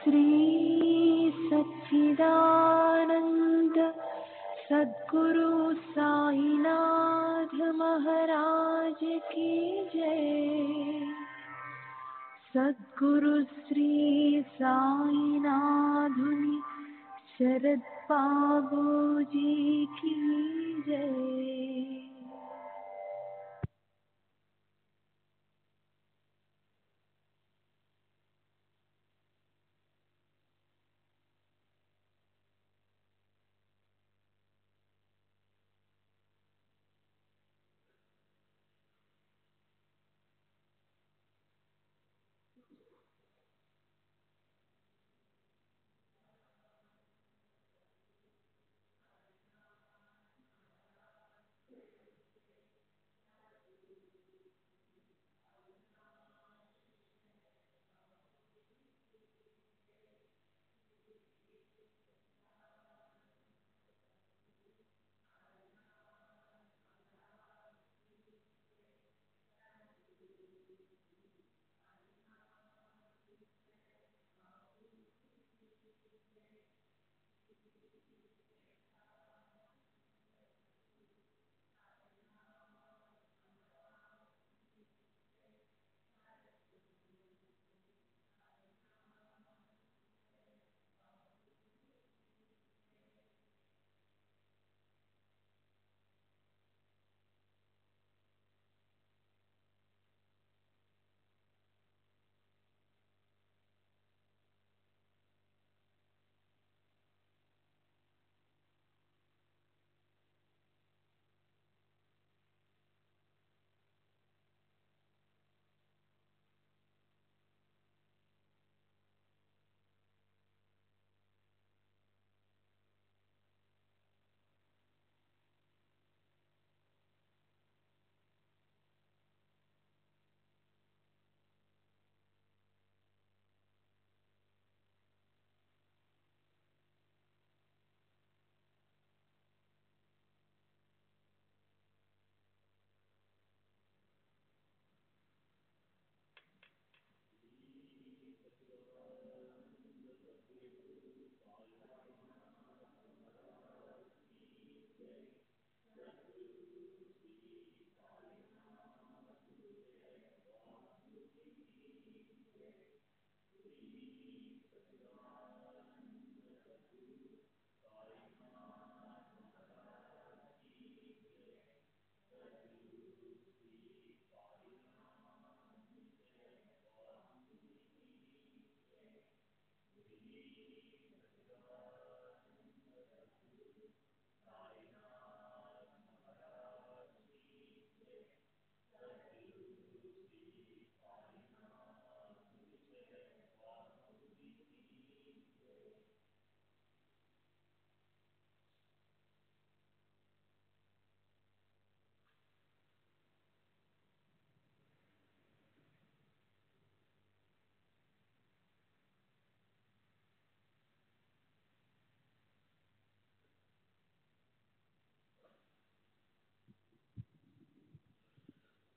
श्री सच्चिदानंद सद्गुरु साईनाथ महाराज की जय। सद्गुरु श्री साईनाथुनि शरद बाबूजी की जय।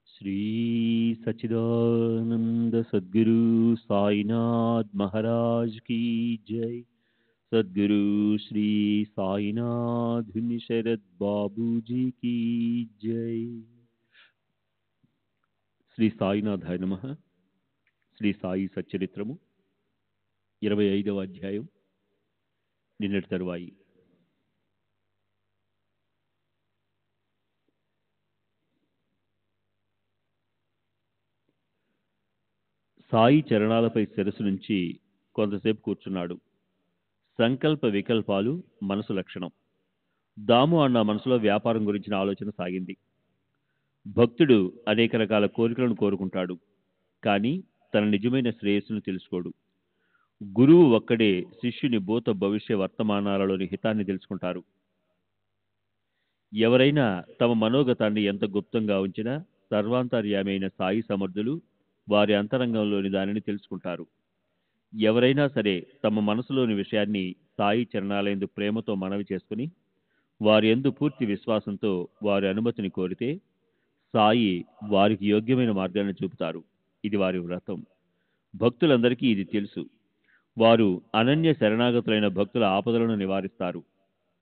श्री सच्चिदानंद सद्गुरु साईनाथ महाराज की जय। सद्गुरु श्री साईनाथ शरद बाबूजी की जय। శ్రీ సాయినాథాయ నమః. శ్రీ సాయి సచ్చరిత్రము 25వ అధ్యాయం. నిన్నటి తరువాయి. సాయి చరణాలపై శిరస్సు నుంచి కొంతసేపు కూర్చున్నాడు. సంకల్ప వికల్పాలు మనసు లక్షణం. దాము అన్న మనసులో వ్యాపారం గురించిన ఆలోచన సాగింది. భక్తుడు అనేక రకాల కోరికలను కోరుకుంటాడు, కానీ తన నిజమైన శ్రేయస్సును తెలుసుకోడు. గురువు ఒక్కడే శిష్యుని భూత భవిష్య వర్తమానాలలోని హితాన్ని తెలుసుకుంటారు. ఎవరైనా తమ మనోగతాన్ని ఎంత గుప్తంగా ఉంచినా సర్వాంతర్యామి అయిన సాయి సమర్థులు వారి అంతరంగంలోని దానిని తెలుసుకుంటారు. ఎవరైనా సరే తమ మనసులోని విషయాన్ని సాయి చరణాలయందు ప్రేమతో మనవి చేసుకుని వారి యందు పూర్తి విశ్వాసంతో వారి అనుమతిని కోరితే సాయి వారికి యోగ్యమైన మార్గాన్ని చూపుతారు. ఇది వారి వ్రతం. భక్తులందరికీ ఇది తెలుసు. వారు అనన్య శరణాగతులైన భక్తుల ఆపదలను నివారిస్తారు.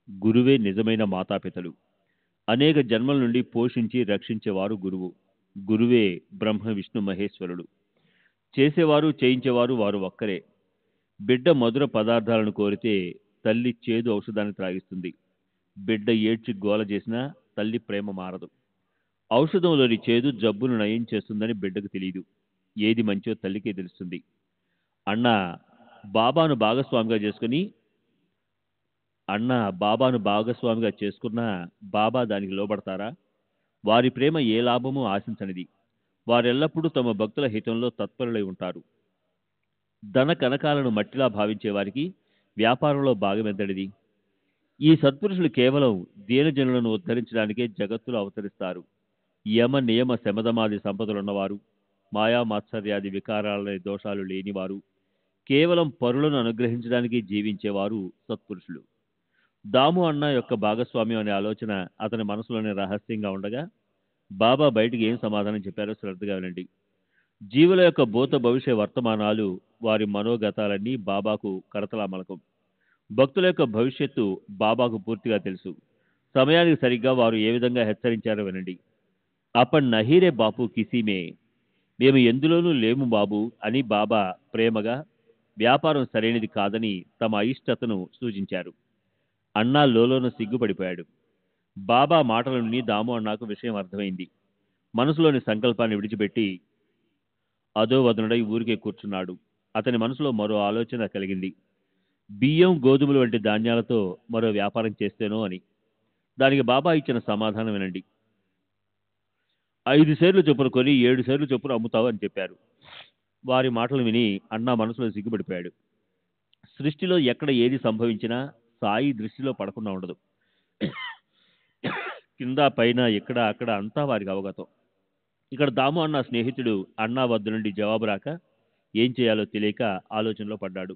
గురువే నిజమైన మాతాపితలు. అనేక జన్మల నుండి పోషించి రక్షించేవారు గురువు. గురువే బ్రహ్మ విష్ణు మహేశ్వరుడు. చేసేవారు చేయించేవారు వారు ఒక్కరే. బిడ్డ మధుర పదార్థాలను కోరితే తల్లి చేదు ఔషధాన్ని త్రాగిస్తుంది. బిడ్డ ఏడ్చి గోల చేసినా తల్లి ప్రేమ మారదు. ఔషధంలోని చేదు జబ్బును నయం చేస్తుందని బిడ్డకు తెలియదు. ఏది మంచో తల్లికే తెలుస్తుంది. అన్న బాబాను భాగస్వామిగా చేసుకున్నా బాబా దానికి లోబడతారా? వారి ప్రేమ ఏ లాభమూ ఆశించనిది. వారెల్లప్పుడూ తమ భక్తుల హితంలో తత్పరులై ఉంటారు. ధన కనకాలను మట్టిలా భావించే వారికి వ్యాపారంలో భాగమెంతటిది? ఈ సత్పురుషులు కేవలం దీనజనులను ఉద్ధరించడానికే జగత్తులో అవతరిస్తారు. యమ నియమ శమధమాది సంపదలున్నవారు, మాయా మాత్సర్యాది వికారాలనే దోషాలు లేనివారు, కేవలం పరులను అనుగ్రహించడానికి జీవించేవారు సత్పురుషులు. దాము అన్న యొక్క భాగస్వామ్యం అనే ఆలోచన అతని మనసులోనే రహస్యంగా ఉండగా బాబా బయటికి ఏం సమాధానం చెప్పారో శ్రద్ధగా వినండి. జీవుల యొక్క భూత భవిష్య వర్తమానాలు, వారి మనోగతాలన్నీ బాబాకు కరతలామలకం. భక్తుల యొక్క భవిష్యత్తు బాబాకు పూర్తిగా తెలుసు. సమయానికి సరిగ్గా వారు ఏ విధంగా హెచ్చరించారో వినండి. అప్పటి నహీరే బాపు కిసీమే, మేము ఎందులోనూ లేము బాబు అని బాబా ప్రేమగా వ్యాపారం సరైనది కాదని తమ అయిష్టతను సూచించారు. అన్నా లోలోన సిగ్గుపడిపోయాడు. బాబా మాటల నుండి దాము అన్నాకు విషయం అర్థమైంది. మనసులోని సంకల్పాన్ని విడిచిపెట్టి అధోవదనుడై ఊరికే కూర్చున్నాడు. అతని మనసులో మరో ఆలోచన కలిగింది. బియ్యం గోధుమలు వంటి ధాన్యాలతో మరో వ్యాపారం చేస్తేనో అని. దానికి బాబా ఇచ్చిన సమాధానం వినండి. 5 సేర్లు చొప్పున కొని 7 సేర్లు చొప్పున అమ్ముతావు అని చెప్పారు. వారి మాటలు విని అన్నా మనసులో సిగ్గుపడిపోయాడు. సృష్టిలో ఎక్కడ ఏది సంభవించినా సాయి దృష్టిలో పడకుండా ఉండదు. కింద పైన ఇక్కడ అక్కడ అంతా వారికి అవగతం. ఇక్కడ దాము అన్న స్నేహితుడు అన్నా వద్ద నుండి జవాబు రాక ఏం చేయాలో తెలియక ఆలోచనలో పడ్డాడు.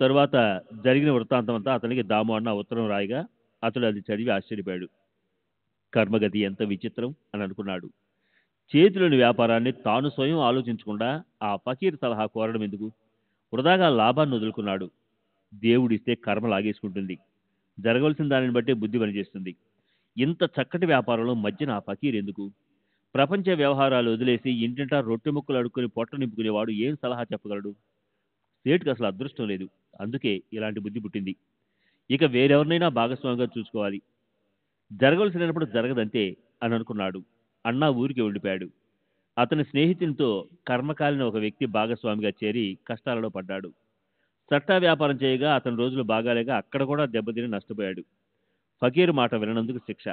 తరువాత జరిగిన వృత్తాంతం అంతా అతనికి దాము అన్న ఉత్తరం రాయగా అతడు అది చదివి ఆశ్చర్యపోయాడు. కర్మగతి ఎంత విచిత్రం అని అనుకున్నాడు. చేతిలోని వ్యాపారాన్ని తాను స్వయం ఆలోచించకుండా ఆ ఫకీర్ సలహా కోరడం ఎందుకు? వృధాగా లాభాన్ని వదులుకున్నాడు. దేవుడిస్తే కర్మ లాగేసుకుంటుంది. జరగవలసిన దానిని బట్టే బుద్ధి పనిచేస్తుంది. ఇంత చక్కటి వ్యాపారంలో మధ్యన ఆ ఫకీర్ ఎందుకు? ప్రపంచ వ్యవహారాలు వదిలేసి ఇంటింటా రొట్టె ముక్కలు అడుక్కుని పొట్ట నింపుకునేవాడు ఏం సలహా చెప్పగలడు? సేటుకు అసలు అదృష్టం లేదు. అందుకే ఇలాంటి బుద్ధి పుట్టింది. ఇక వేరెవరినైనా భాగస్వామిగా చూసుకోవాలి. జరగవలసినప్పుడు జరగదంతే అని అనుకున్నాడు. అన్నా ఊరికి ఉండిపోయాడు. అతని స్నేహితునితో కర్మకాలిన ఒక వ్యక్తి భాగస్వామిగా చేరి కష్టాలలో పడ్డాడు. సట్టా వ్యాపారం చేయగా అతని రోజులు బాగాలేక అక్కడ కూడా దెబ్బతిని నష్టపోయాడు. ఫకీర్ మాట విననందుకు శిక్ష.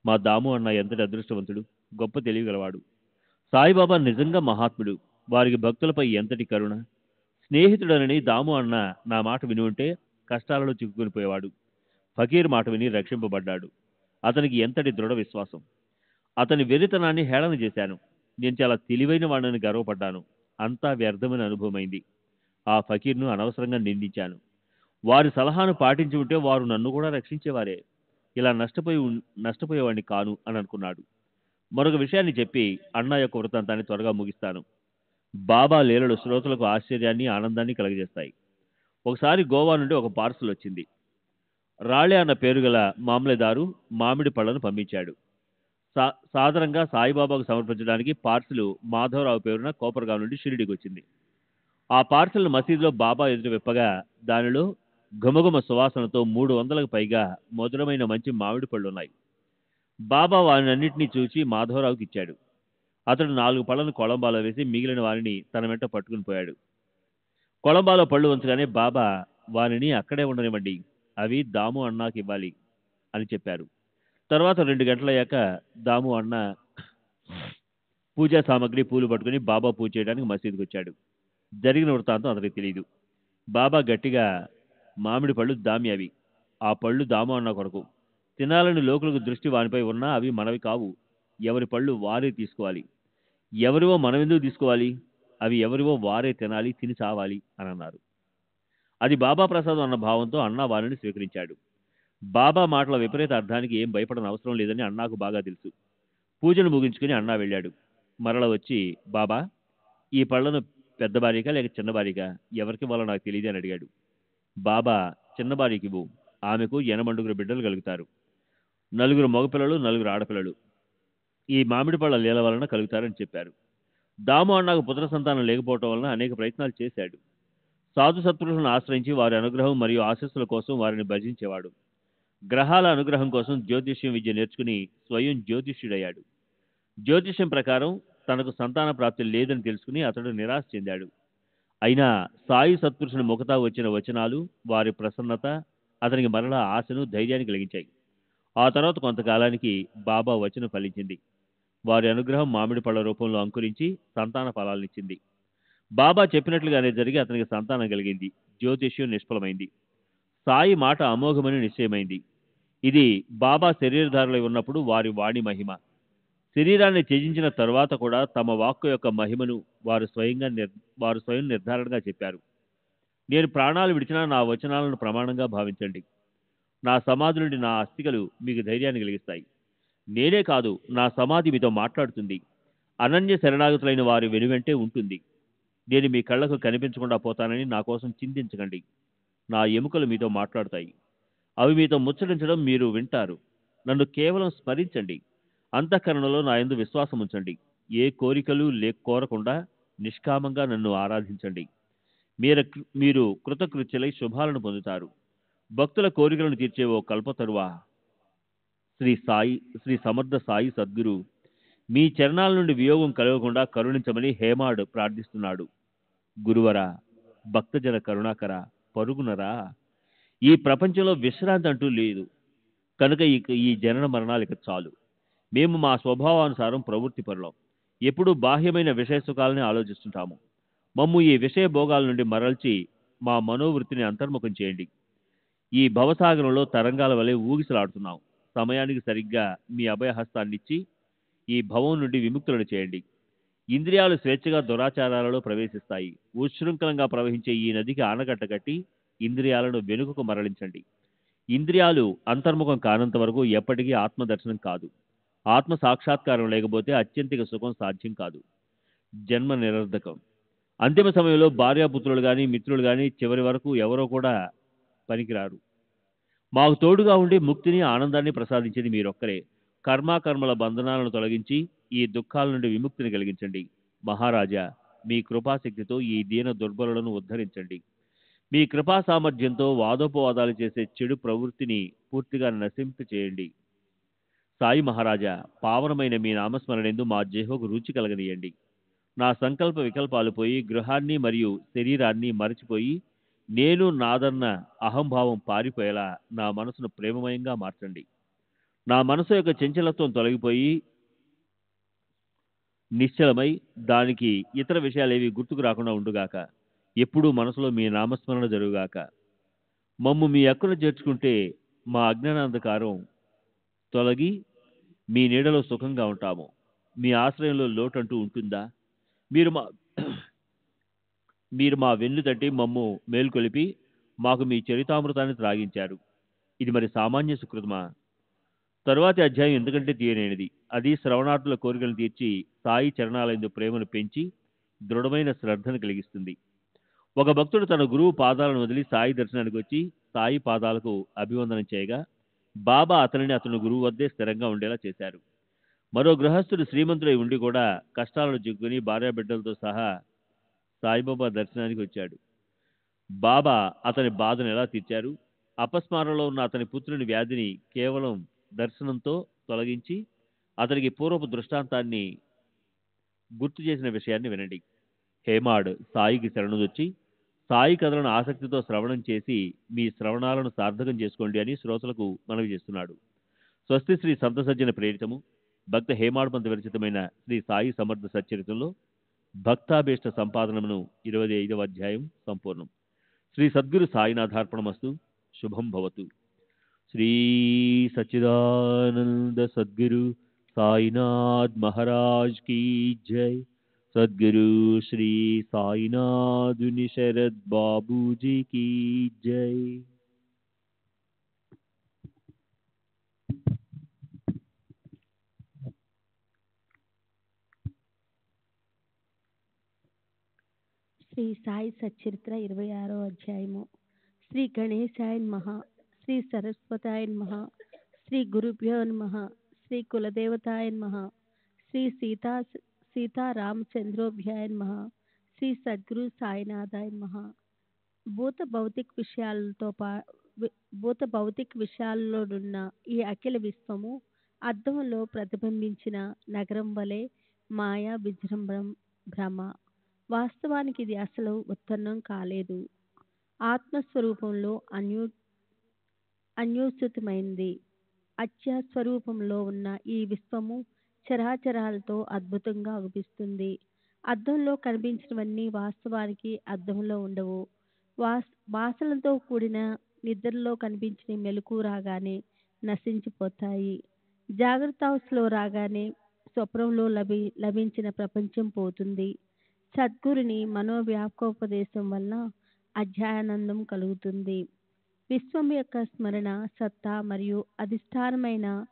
మా దాము అన్న ఎంతటి అదృష్టవంతుడు, గొప్ప తెలియగలవాడు. సాయిబాబా నిజంగా మహాత్ముడు. వారికి భక్తులపై ఎంతటి కరుణ. స్నేహితుడనని దాము అన్న నా మాట విని ఉంటే కష్టాలలో చిక్కుకునిపోయేవాడు. ఫకీర్ మాట విని రక్షింపబడ్డాడు. అతనికి ఎంతటి దృఢ విశ్వాసం. అతని వెరితనాన్ని హేళన చేశాను. నేను చాలా తెలివైన వాడిని గర్వపడ్డాను. అంతా వ్యర్థమైన అనుభవమైంది. ఆ ఫకీర్ను అనవసరంగా నిందించాను. వారి సలహాను పాటించి ఉంటే వారు నన్ను కూడా రక్షించేవారే. ఇలా నష్టపోయేవాడిని కాను అని అనుకున్నాడు. మరొక విషయాన్ని చెప్పి అన్నా యొక్క వృత్తాంతాన్ని త్వరగా ముగిస్తాను. బాబా లీలలు శ్రోతలకు ఆశ్చర్యాన్ని ఆనందాన్ని కలగజేస్తాయి. ఒకసారి గోవా నుండి ఒక పార్సల్ వచ్చింది. రాళే అన్న పేరు గల మామలేదారు మామిడి పళ్లను పంపించాడు. సాధారణంగా సాయిబాబాకు సమర్పించడానికి పార్సిల్ మాధవరావు పేరున కోపర్గాం నుండి షిరిడీకి వచ్చింది. ఆ పార్సిల్ మసీదులో బాబా ఎదుట విప్పగా దానిలో ఘుమఘుమ సువాసనతో 300లకు పైగా మధురమైన మంచి మామిడి పళ్ళున్నాయి. బాబా వారినన్నింటినీ చూసి మాధవరావుకి ఇచ్చాడు. అతడు 4 పళ్లను కొలంబాలో వేసి మిగిలిన వారిని తన వెంట పట్టుకుని పోయాడు. కొలంబాలో పళ్ళు ఉంచగానే బాబా వారిని అక్కడే ఉండనివ్వండి, అవి దాము అన్నాకి ఇవ్వాలి అని చెప్పారు. తర్వాత 2 గంటలయ్యాక దాము అన్న పూజా సామాగ్రి పూలు పట్టుకుని బాబా పూజ చేయడానికి మసీదుకి వచ్చాడు. జరిగిన వృత్తాంతం అతనికి తెలియదు. బాబా గట్టిగా మామిడి పళ్ళు దామి అవి. ఆ పళ్ళు దాము అన్న కొరకు. తినాలని లోకులకు దృష్టి వానిపై ఉన్నా అవి మనవి కావు. ఎవరి పళ్ళు వారే తీసుకోవాలి. ఎవరివో మనమెందుకు తీసుకోవాలి? అవి ఎవరివో వారే తినాలి, తిని చావాలి అని అన్నారు. అది బాబా ప్రసాదం అన్న భావంతో అన్నా వారిని స్వీకరించాడు. బాబా మాటల విపరీత అర్థానికి ఏం భయపడని అవసరం లేదని అన్నాకు బాగా తెలుసు. పూజను ముగించుకుని అన్నా వెళ్ళాడు. మరల వచ్చి, బాబా, ఈ పళ్లను పెద్ద భార్యగా లేక చిన్న భార్యగా? ఎవరికి ఇవ్వాలో నాకు తెలియదు అని అడిగాడు. బాబా, చిన్న భార్యకి ఇవ్వు. ఆమెకు 8 బిడ్డలు కలుగుతారు. 4 మగపిల్లలు, 4 ఆడపిల్లలు. ఈ మామిడి పళ్ళ లీల వలన కలుగుతారని చెప్పారు. దాము అన్నాకు పుత్ర సంతానం లేకపోవటం వలన అనేక ప్రయత్నాలు చేశాడు. సాధు సత్పురుషులను ఆశ్రయించి వారి అనుగ్రహం మరియు ఆశీస్సుల కోసం వారిని భజించేవాడు. గ్రహాల అనుగ్రహం కోసం జ్యోతిష్యం విద్య నేర్చుకుని స్వయం జ్యోతిష్యుడయ్యాడు. జ్యోతిష్యం ప్రకారం తనకు సంతాన ప్రాప్తి లేదని తెలుసుకుని అతడు నిరాశ చెందాడు. అయినా సాయి సత్పురుషుని ముఖతా వచ్చిన వచనాలు, వారి ప్రసన్నత అతనికి మరలా ఆశను, ధైర్యాన్ని కలిగించాయి. ఆ తర్వాత కొంతకాలానికి బాబా వచనం ఫలించింది. వారి అనుగ్రహం మామిడి పళ్ళ రూపంలో అంకురించి సంతాన ఫలాలనిచ్చింది. బాబా చెప్పినట్లుగానే జరిగి అతనికి సంతానం కలిగింది. జ్యోతిష్యం నిష్ఫలమైంది. సాయి మాట అమోఘమని నిశ్చయమైంది. ఇది బాబా శరీరధారులై ఉన్నప్పుడు వారి వాణి మహిమ. శరీరాన్ని త్యజించిన తరువాత కూడా తమ వాక్కు యొక్క మహిమను వారు స్వయం నిర్ధారణగా చెప్పారు. నేను ప్రాణాలు విడిచినా నా వచనాలను ప్రమాణంగా భావించండి. నా సమాధి నుండి నా అస్థికలు మీకు ధైర్యాన్ని కలిగిస్తాయి. నేనే కాదు, నా సమాధి మీతో మాట్లాడుతుంది. అనన్య శరణాగతులైన వారి వెనువెంటే ఉంటుంది. నేను మీ కళ్ళకు కనిపించకుండా పోతానని నా కోసం చింతించకండి. నా ఎముకలు మీతో మాట్లాడుతాయి. అవి మీతో ముచ్చటించడం మీరు వింటారు. నన్ను కేవలం స్మరించండి. అంతఃకరణలో నా యందు విశ్వాసం ఉంచండి. ఏ కోరికలు కోరకుండా నిష్కామంగా నన్ను ఆరాధించండి. మీరు కృతకృత్యులై శుభాలను పొందుతారు. భక్తుల కోరికలను తీర్చే ఓ కల్పతరువా, శ్రీ సమర్థ సాయి సద్గురు మీ చరణాల నుండి వియోగం కలగకుండా కరుణించమని హేమాడ్ ప్రార్థిస్తున్నాడు. గురువరా, భక్తజన కరుణాకర, పరుగునరా. ఈ ప్రపంచంలో విశ్రాంతి అంటూ లేదు కనుక ఈ జనన మరణాలు ఇక చాలు. మేము మా స్వభావానుసారం ప్రవృత్తి పరులం. ఎప్పుడూ బాహ్యమైన విషయ సుఖాలని ఆలోచిస్తుంటాము. మమ్ము ఈ విషయ భోగాల నుండి మరల్చి మా మనోవృత్తిని అంతర్ముఖం చేయండి. ఈ భవసాగరంలో తరంగాల వలె ఊగిసలాడుతున్నాం. సమయానికి సరిగ్గా మీ అభయహస్తాన్నిచ్చి ఈ భవం నుండి విముక్తులను చేయండి. ఇంద్రియాలు స్వేచ్ఛగా దురాచారాలలో ప్రవేశిస్తాయి. ఉశృంఖలంగా ప్రవహించే ఈ నదికి ఆనకట్ట కట్టి ఇంద్రియాలను వెనుకకు మరలించండి. ఇంద్రియాలు అంతర్ముఖం కానంత వరకు ఎప్పటికీ ఆత్మదర్శనం కాదు. ఆత్మ సాక్షాత్కారం లేకపోతే అత్యంతిక సుఖం సాధ్యం కాదు. జన్మ నిరర్ధకం. అంతిమ సమయంలో భార్యాపుత్రులు కానీ మిత్రులు కానీ చివరి వరకు ఎవరో కూడా పనికిరారు. మాకు తోడుగా ఉండి ముక్తిని, ఆనందాన్ని ప్రసాదించేది మీరొక్కరే. కర్మల బంధనాలను తొలగించి ఈ దుఃఖాల నుండి విముక్తిని కలిగించండి. మహారాజా, మీ కృపాశక్తితో ఈ దీన దుర్బలులను ఉద్ధరించండి. మీ కృపా సామర్థ్యంతో వాదోపవాదాలు చేసే చెడు ప్రవృత్తిని పూర్తిగా నశింపు చేయండి. సాయి మహారాజా, పావనమైన మీ నామస్మరణేందు మా జిహ్వకు రుచి కలగనీయండి. నా సంకల్ప వికల్పాలు పోయి గృహాన్ని మరియు శరీరాన్ని మరచిపోయి నేను నాదన్న అహంభావం పారిపోయేలా నా మనసును ప్రేమమయంగా మార్చండి. నా మనసు యొక్క చంచలత్వం తొలగిపోయి నిశ్చలమై దానికి ఇతర విషయాలేవి గుర్తుకు రాకుండా ఉండుగాక. ఎప్పుడూ మనసులో మీ నామస్మరణ జరుగుగాక. మమ్ము మీ అక్కున చేర్చుకుంటే మా అజ్ఞానాంధకారం తొలగి మీ నీడలో సుఖంగా ఉంటాము. మీ ఆశ్రయంలో లోటంటూ ఉంటుందా? మీరు మా వెన్ను తట్టి మమ్ము మేల్కొలిపి మాకు మీ చరితామృతాన్ని త్రాగించారు. ఇది మరి సామాన్య సుకృతమా? తరువాతి అధ్యాయం ఎందుకంటే తీయనేనిది. అది శ్రవణార్థుల కోరికలను తీర్చి సాయి చరణాలయందు ప్రేమను పెంచి దృఢమైన శ్రద్ధను కలిగిస్తుంది. ఒక భక్తుడు తన గురువు పాదాలను వదిలి సాయి దర్శనానికి వచ్చి సాయి పాదాలకు అభివందనం చేయగా బాబా అతని గురువు వద్దే స్థిరంగా ఉండేలా చేశారు. మరో గృహస్థుడు శ్రీమంతుడై ఉండి కూడా కష్టాలను చిక్కుని భార్యాబిడ్డలతో సహా సాయిబాబా దర్శనానికి వచ్చాడు. బాబా అతని బాధను ఎలా తీర్చారు? అపస్మారంలో ఉన్న అతని పుత్రుని వ్యాధిని కేవలం దర్శనంతో తొలగించి అతనికి పూర్వపు దృష్టాంతాన్ని గుర్తు చేసిన విషయాన్ని వినండి. హేమాడ్ సాయికి శరణుదొచ్చి సాయి కథలను ఆసక్తితో శ్రవణం చేసి మీ శ్రవణాలను సార్థకం చేసుకోండి అని శ్రోతలకు మనవి చేస్తున్నాడు. స్వస్తి శ్రీ సంత సజ్జన ప్రేరితము భక్త హేమాడ్ పంత విరచితమైన శ్రీ సాయి సమర్థ సచ్చరితంలో భక్తాభీష్ట సంపాదనమును 25వ అధ్యాయం సంపూర్ణం. శ్రీ సద్గురు సాయినాథార్పణమస్తు. శుభం భవతు. శ్రీ సచ్చిదానంద సద్గురు సాయినాథ్ మహారాజ్ కీ జై. సద్గురు శ్రీ సాయినాథుని శరద్ బాబూజీ కీ జై. శ్రీ సాయి సచ్చరిత్ర 26వ అధ్యాయము. శ్రీ గణేశాయ నమః. శ్రీ సరస్వతాయ నమః. శ్రీ గురుభ్యో నమః. శ్రీ కులదేవతాయ నమః. శ్రీ సీతారామచంద్రోభ్యాయ నమః. శ్రీ సద్గురు సాయినాథాయ నమః. భూత భౌతిక విషయాల్లోనున్న ఈ అఖిల విశ్వము అద్దంలో ప్రతిబింబించిన నగరం వలె మాయా విజృంభం భ్రమ. వాస్తవానికి ఇది అసలు ఉత్పన్నం కాలేదు. ఆత్మస్వరూపంలో అన్యోచితమైంది. అత్యస్వరూపంలో ఉన్న ఈ విశ్వము చరాచరాలతో అద్భుతంగా అగుపిస్తుంది. అద్దంలో కనిపించినవన్నీ వాస్తవానికి అద్దంలో ఉండవు. వాసనలతో కూడిన నిద్రలో కనిపించిన మెలకు రాగానే నశించిపోతాయి. జాగ్రత్తావస్థలో రాగానే స్వప్నంలో లభించిన ప్రపంచం పోతుంది. సద్గురుని మనోవ్యాపకోపదేశం వలన అధ్యాయానందం కలుగుతుంది. విశ్వం యొక్క స్మరణ, సత్తా మరియు అధిష్టానమైన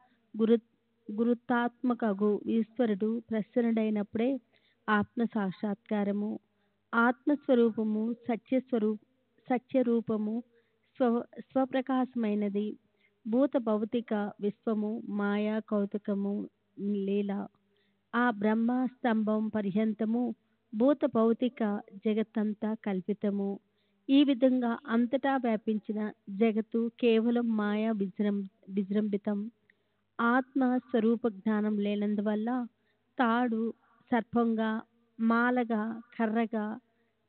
గురుత్వాత్మకగు ఈశ్వరుడు ప్రసన్నుడైనప్పుడే ఆత్మ సాక్షాత్కారము. ఆత్మస్వరూపము సత్యరూపము స్వప్రకాశమైనది. భూత భౌతిక విశ్వము మాయా కౌతుకము లీల. ఆ బ్రహ్మ స్తంభం పర్యంతము భూత భౌతిక జగత్తంతా కల్పితము. ఈ విధంగా అంతటా వ్యాపించిన జగత్తు కేవలం మాయా విజృంభితం. ఆత్మ స్వరూప జ్ఞానం లేనందువల్ల తాడు సర్పంగా, మాలగా, కర్రగా,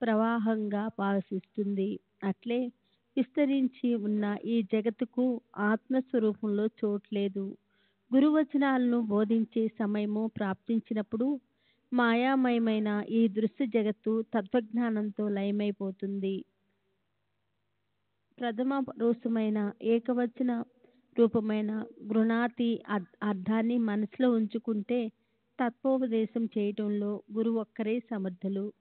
ప్రవాహంగా భావిస్తుంది. అట్లే విస్తరించి ఉన్న ఈ జగత్తుకు ఆత్మస్వరూపంలో చోట్లేదు. గురువచనాలను బోధించే సమయము ప్రాప్తించినప్పుడు మాయామయమైన ఈ దృశ్య జగత్తు తత్వజ్ఞానంతో లయమైపోతుంది. ప్రథమ రూపమైన ఏకవచన రూపమైన గృణాతి అర్థాన్ని మనసులో ఉంచుకుంటే తత్వోపదేశం చేయటంలో గురువు ఒక్కరే సమర్థులు.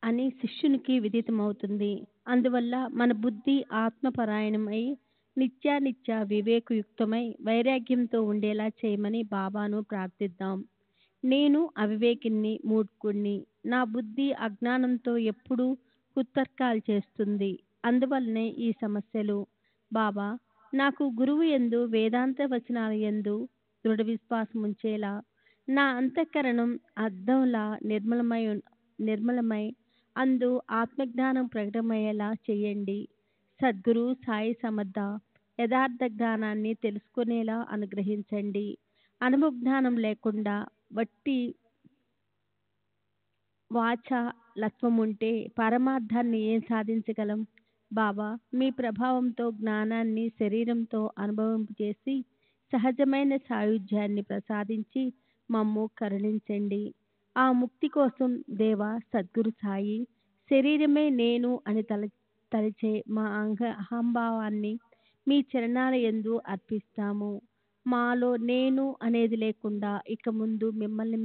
అని శిష్యునికి విదితమవుతుంది. అందువల్ల మన బుద్ధి ఆత్మపరాయణమై నిత్యానిత్య వివేకయుక్తమై వైరాగ్యంతో ఉండేలా చేయమని బాబాను ప్రార్థిద్దాం. నేను అవివేకిని, మూర్ఖుణ్ణి. నా బుద్ధి అజ్ఞానంతో ఎప్పుడూ కుతర్కాలు చేస్తుంది. అందువల్లనే ఈ సమస్యలు. బాబా, నాకు గురువు యందు, వేదాంత వచనాల యందు దృఢ విశ్వాసం ఉంచేలా నా అంతఃకరణం అద్దంలా నిర్మలమై అందు ఆత్మజ్ఞానం ప్రకటమయ్యేలా చేయండి. సద్గురు సాయి సమర్థ యథార్థ జ్ఞానాన్ని తెలుసుకునేలా అనుగ్రహించండి. అనుభవజ్ఞానం లేకుండా వట్టి వాచాలత్వముంటే పరమార్థాన్ని ఏం సాధించగలం? బాబా, మీ ప్రభావంతో జ్ఞానాన్ని శరీరంతో అనుభవింపచేసి సహజమైన సాయుధ్యాన్ని ప్రసాదించి మమ్ము కరుణించండి. ఆ ముక్తి కోసం దేవ సద్గురు సాయి, శరీరమే నేను అని తలచే మా అహంభావాన్ని మీ చరణాల యందు అర్పిస్తాము. మాలో నేను అనేది లేకుండా ఇక ముందు మమ్మల్ని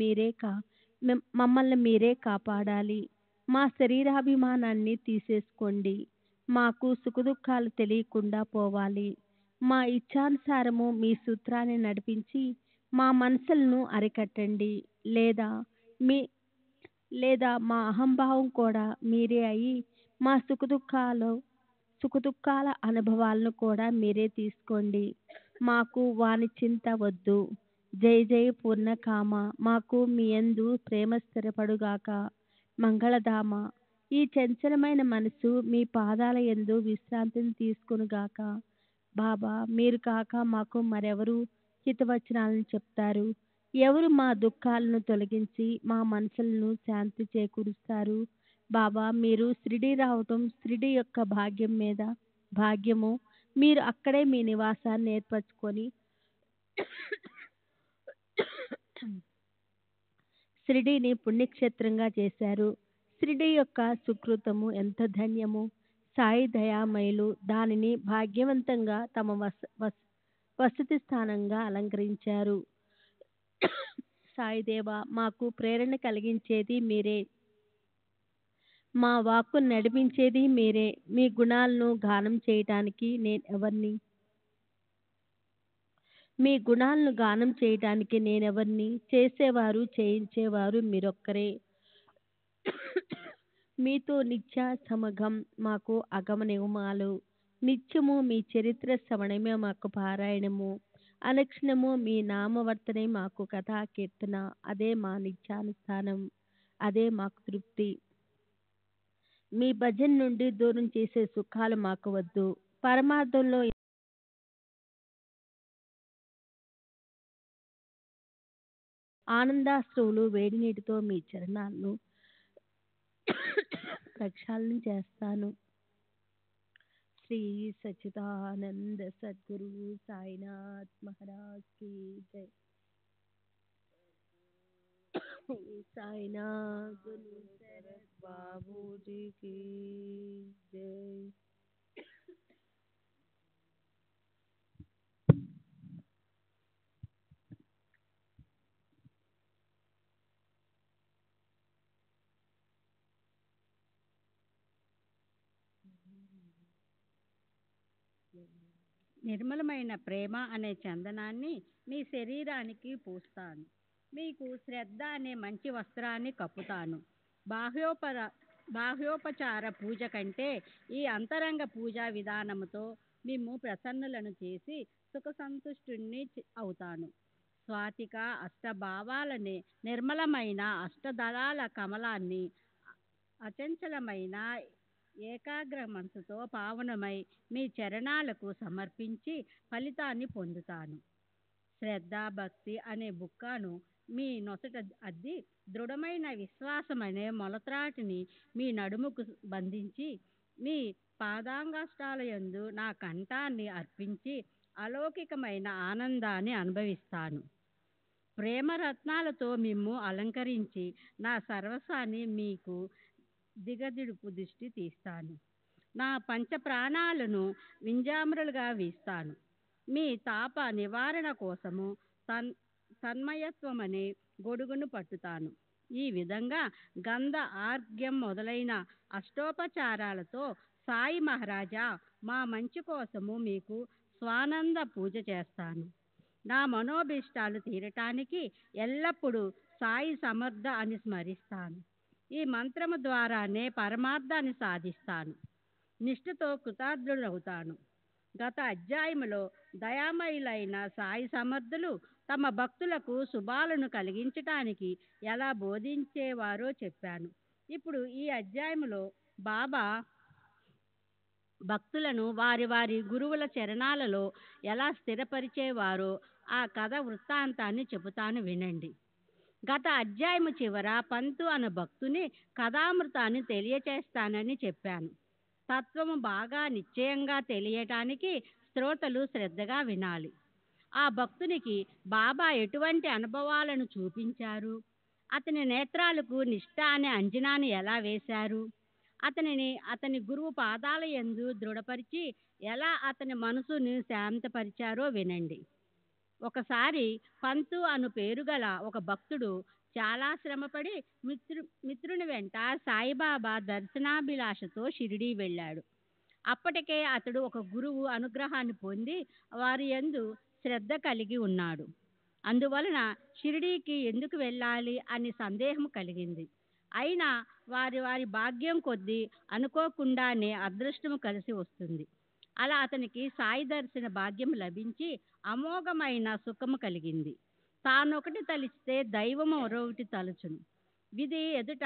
మీరే కాపాడాలి. మా శరీరాభిమానాన్ని తీసేసుకోండి. మాకు సుఖదుఖాలు తెలియకుండా పోవాలి. మా ఇచ్ఛానుసారము మీ సూత్రాన్ని నడిపించి మా మనసులను అరికట్టండి. లేదా మా అహంభావం కూడా మీరే అయి మా సుఖదుఖాల అనుభవాలను కూడా మీరే తీసుకోండి. మాకు వాని చింత వద్దు. జై జై పూర్ణకామ. మాకు మీ యందు ప్రేమ స్థిరపడుగాక. మంగళధామ. ఈ చంచలమైన మనసు మీ పాదాల యందు విశ్రాంతిని తీసుకొనుగాక. బాబా, మీరు కాక మాకు మరెవరు హితవచనాలను చెప్తారు? ఎవరు మా దుఃఖాలను తొలగించి మా మనసులను శాంతి చేకూరుస్తారు? బాబా, మీరు షిరిడీ రావటం షిరిడీ యొక్క భాగ్యము. మీరు అక్కడే మీ నివాసాన్ని ఏర్పరచుకొని షిరిడీని పుణ్యక్షేత్రంగా చేశారు. షిరిడీ యొక్క సుకృతము ఎంత ధన్యము. సాయి దయామయులు దానిని భాగ్యవంతంగా తమ వసతి స్థానంగా అలంకరించారు. సాయిదేవ, మాకు ప్రేరణ కలిగించేది మీరే, మా వాక్కును నడిపించేది మీరే. మీ గుణాలను గానం చేయటానికి నేనెవరిని? మీ గుణాలను గానం చేయటానికి నేనెవరిని? చేసేవారు, చేయించేవారు మీరొక్కరే. మీతో నిత్య సమగం మాకు అగమనియమాలు. నిత్యము మీ చరిత్ర శ్రవణమే మాకు పారాయణము. అనుక్షణము మీ నామవర్తనే మాకు కథా కీర్తన. అదే మా నిత్యానుష్ఠానం, అదే మాకు తృప్తి. మీ భజన నుండి దూరం చేసే సుఖాలు మాకు వద్దు. పరమార్థంలో ఆనందాశ్రువులు వేడి నీటితో మీ చరణాలను ప్రక్షాళన చేస్తాను. శ్రీ సచ్చిదానంద సద్గురు సాయినాథ్ మహారాజ్ की जय. సాయినాథ్ గురు శరత్ బాబూజీ की जय. నిర్మలమైన ప్రేమ అనే చందనాన్ని మీ శరీరానికి పూస్తాను. మీకు శ్రద్ధ అనే మంచి వస్త్రాన్ని కప్పుతాను. బాహ్యోపచార పూజ కంటే ఈ అంతరంగ పూజా విధానముతో మిమ్ము ప్రసన్నులను చేసి సుఖ సంతుష్టుణ్ణి అవుతాను. స్వాతిక అష్టభావాలని, నిర్మలమైన అష్టదళాల కమలాన్ని అచంచలమైన ఏకాగ్ర మనసుతో పావనమై మీ చరణాలకు సమర్పించి ఫలితాన్ని పొందుతాను. శ్రద్ధ భక్తి అనే బుక్కను మీ నొసట అద్ది దృఢమైన విశ్వాసమనే మొలత్రాటిని మీ నడుముకు బంధించి మీ పాదాంగాష్టాలయందు నా కంఠాన్ని అర్పించి అలౌకికమైన ఆనందాన్ని అనుభవిస్తాను. ప్రేమరత్నాలతో మిమ్ము అలంకరించి నా సర్వస్వాన్ని మీకు దిగదిడుపు దృష్టి తీస్తాను. నా పంచ ప్రాణాలను వింజామరులుగా వీస్తాను. మీ తాప నివారణ కోసము తన్మయత్వమనే గొడుగును పట్టుతాను. ఈ విధంగా గంధ ఆర్ఘ్యం మొదలైన అష్టోపచారాలతో సాయి మహారాజా మా మంచి కోసము మీకు స్వానంద పూజ చేస్తాను. నా మనోభీష్టాలు తీరటానికి ఎల్లప్పుడూ సాయి సమర్థ అని స్మరిస్తాను. ఈ మంత్రము ద్వారానే పరమార్థాన్ని సాధిస్తాను. నిష్ఠతో కృతార్థుడవుతాను. గత అధ్యాయములో దయామయులైన సాయి సమర్థులు తమ భక్తులకు శుభాలను కలిగించటానికి ఎలా బోధించేవారో చెప్పాను. ఇప్పుడు ఈ అధ్యాయములో బాబా భక్తులను వారి వారి గురువుల చరణాలలో ఎలా స్థిరపరిచేవారో ఆ కథ వృత్తాంతాన్ని చెబుతాను, వినండి. గత అధ్యాయము చివర పంతు అనే భక్తుని కథామృతాన్ని తెలియచేస్తానని చెప్పాను. తత్వము బాగా నిశ్చయంగా తెలియటానికి శ్రోతలు శ్రద్ధగా వినాలి. ఆ భక్తునికి బాబా ఎటువంటి అనుభవాలను చూపించారు, అతని నేత్రాలకు నిష్ఠ అనే అంజనాన్ని ఎలా వేశారు, అతని గురువు పాదాల యందు దృఢపరిచి ఎలా అతని మనసుని శాంతపరిచారో వినండి. ఒకసారి పంతు అను పేరు గల ఒక భక్తుడు చాలా శ్రమపడి మిత్రుని వెంట సాయిబాబా దర్శనాభిలాషతో షిరిడీ వెళ్ళాడు. అప్పటికే అతడు ఒక గురువు అనుగ్రహాన్ని పొంది వారి యందు శ్రద్ధ కలిగి ఉన్నాడు. అందువలన షిరిడీకి ఎందుకు వెళ్ళాలి అని సందేహం కలిగింది. అయినా వారి వారి భాగ్యం కొద్దీ అనుకోకుండానే అదృష్టము కలిసి వస్తుంది. అలా అతనికి సాయి దర్శన భాగ్యం లభించి అమోఘమైన సుఖము కలిగింది. తానొకటి తలిస్తే దైవము మరొకటి తలుచును. విధి ఎదుట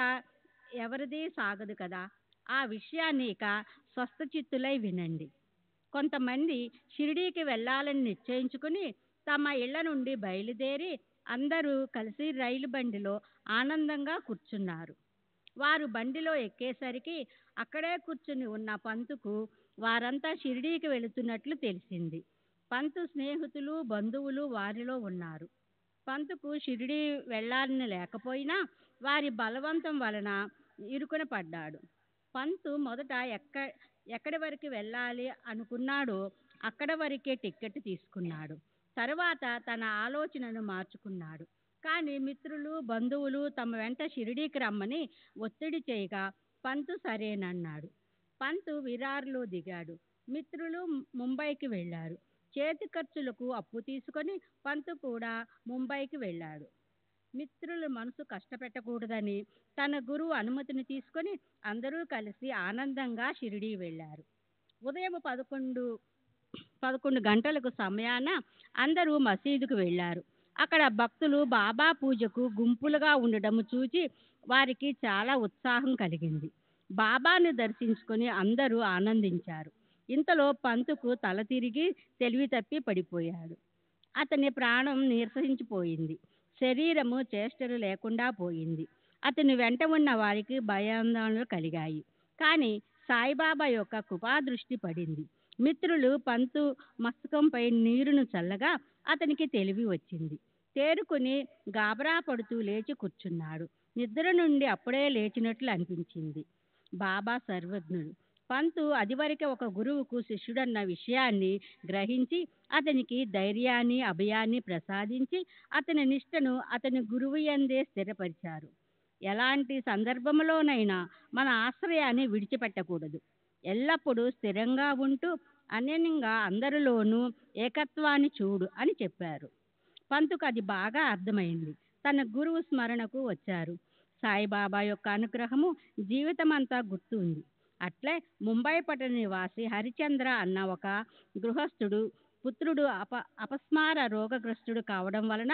ఎవరిది సాగదు కదా. ఆ విషయాన్ని ఇక స్వస్థచిత్తులై వినండి. కొంతమంది షిరిడీకి వెళ్ళాలని నిశ్చయించుకుని తమ ఇళ్ల నుండి బయలుదేరి అందరూ కలిసి రైలు బండిలో ఆనందంగా కూర్చున్నారు. వారు బండిలో ఎక్కేసరికి అక్కడే కూర్చుని ఉన్న పంతుకు వారంతా షిరిడీకి వెళుతున్నట్లు తెలిసింది. పంతు స్నేహితులు బంధువులు వారిలో ఉన్నారు. పంతుకు షిరిడీ వెళ్ళాలని లేకపోయినా వారి బలవంతం వలన ఇరుకున పడ్డాడు. పంతు మొదట ఎక్కడి వరకు వెళ్ళాలి అనుకున్నాడో అక్కడ వరకే టిక్కెట్ తీసుకున్నాడు. తరువాత తన ఆలోచనను మార్చుకున్నాడు. కానీ మిత్రులు బంధువులు తమ వెంట షిరిడీకి రమ్మని ఒత్తిడి చేయగా పంతు సరేనన్నాడు. పంతు విరార్లో దిగాడు. మిత్రులు ముంబైకి వెళ్ళారు. చేతి ఖర్చులకు అప్పు తీసుకొని పంతు కూడా ముంబైకి వెళ్ళాడు. మిత్రుల మనసు కష్టపెట్టకూడదని తన గురువు అనుమతిని తీసుకొని అందరూ కలిసి ఆనందంగా షిరిడీ వెళ్ళారు. ఉదయం 11 గంటలకు సమయాన అందరూ మసీదుకు వెళ్ళారు. అక్కడ భక్తులు బాబా పూజకు గుంపులుగా ఉండడం చూచి వారికి చాలా ఉత్సాహం కలిగింది. బాబాను దర్శించుకొని అందరూ ఆనందించారు. ఇంతలో పంతుకు తల తిరిగి తెలివి తప్పి పడిపోయాడు. అతని ప్రాణం నీరసించిపోయింది. శరీరము చేష్టలు లేకుండా పోయింది. అతని వెంట ఉన్న వారికి భయాందోళనలు కలిగాయి. కానీ సాయిబాబా యొక్క కృపాదృష్టి పడింది. మిత్రులు పంతు మస్తకంపై నీరును చల్లగా అతనికి తెలివి వచ్చింది. తేరుకుని గాబరా పడుతూ లేచి కూర్చున్నాడు. నిద్ర నుండి అప్పుడే లేచినట్లు అనిపించింది. బాబా సర్వజ్ఞుడు. పంతు అదివరకే ఒక గురువుకు శిష్యుడన్న విషయాన్ని గ్రహించి అతనికి ధైర్యాన్ని అభయాన్ని ప్రసాదించి అతని నిష్టను అతని గురువు యందే స్థిరపరిచారు. ఎలాంటి సందర్భంలోనైనా మన ఆశ్రయాన్ని విడిచిపెట్టకూడదు. ఎల్లప్పుడూ స్థిరంగా ఉంటూ అనన్యంగా అందరిలోనూ ఏకత్వాన్ని చూడు అని చెప్పారు. పంతుకు అది బాగా అర్థమైంది. తన గురువు స్మరణకు వచ్చారు. సాయిబాబా యొక్క అనుగ్రహము జీవితమంతా గుర్తుంది. అట్లే ముంబై పట్టణ నివాసి హరిచంద్ర అన్న ఒక గృహస్థుడు పుత్రుడు అపస్మార రోగగ్రస్తుడు కావడం వలన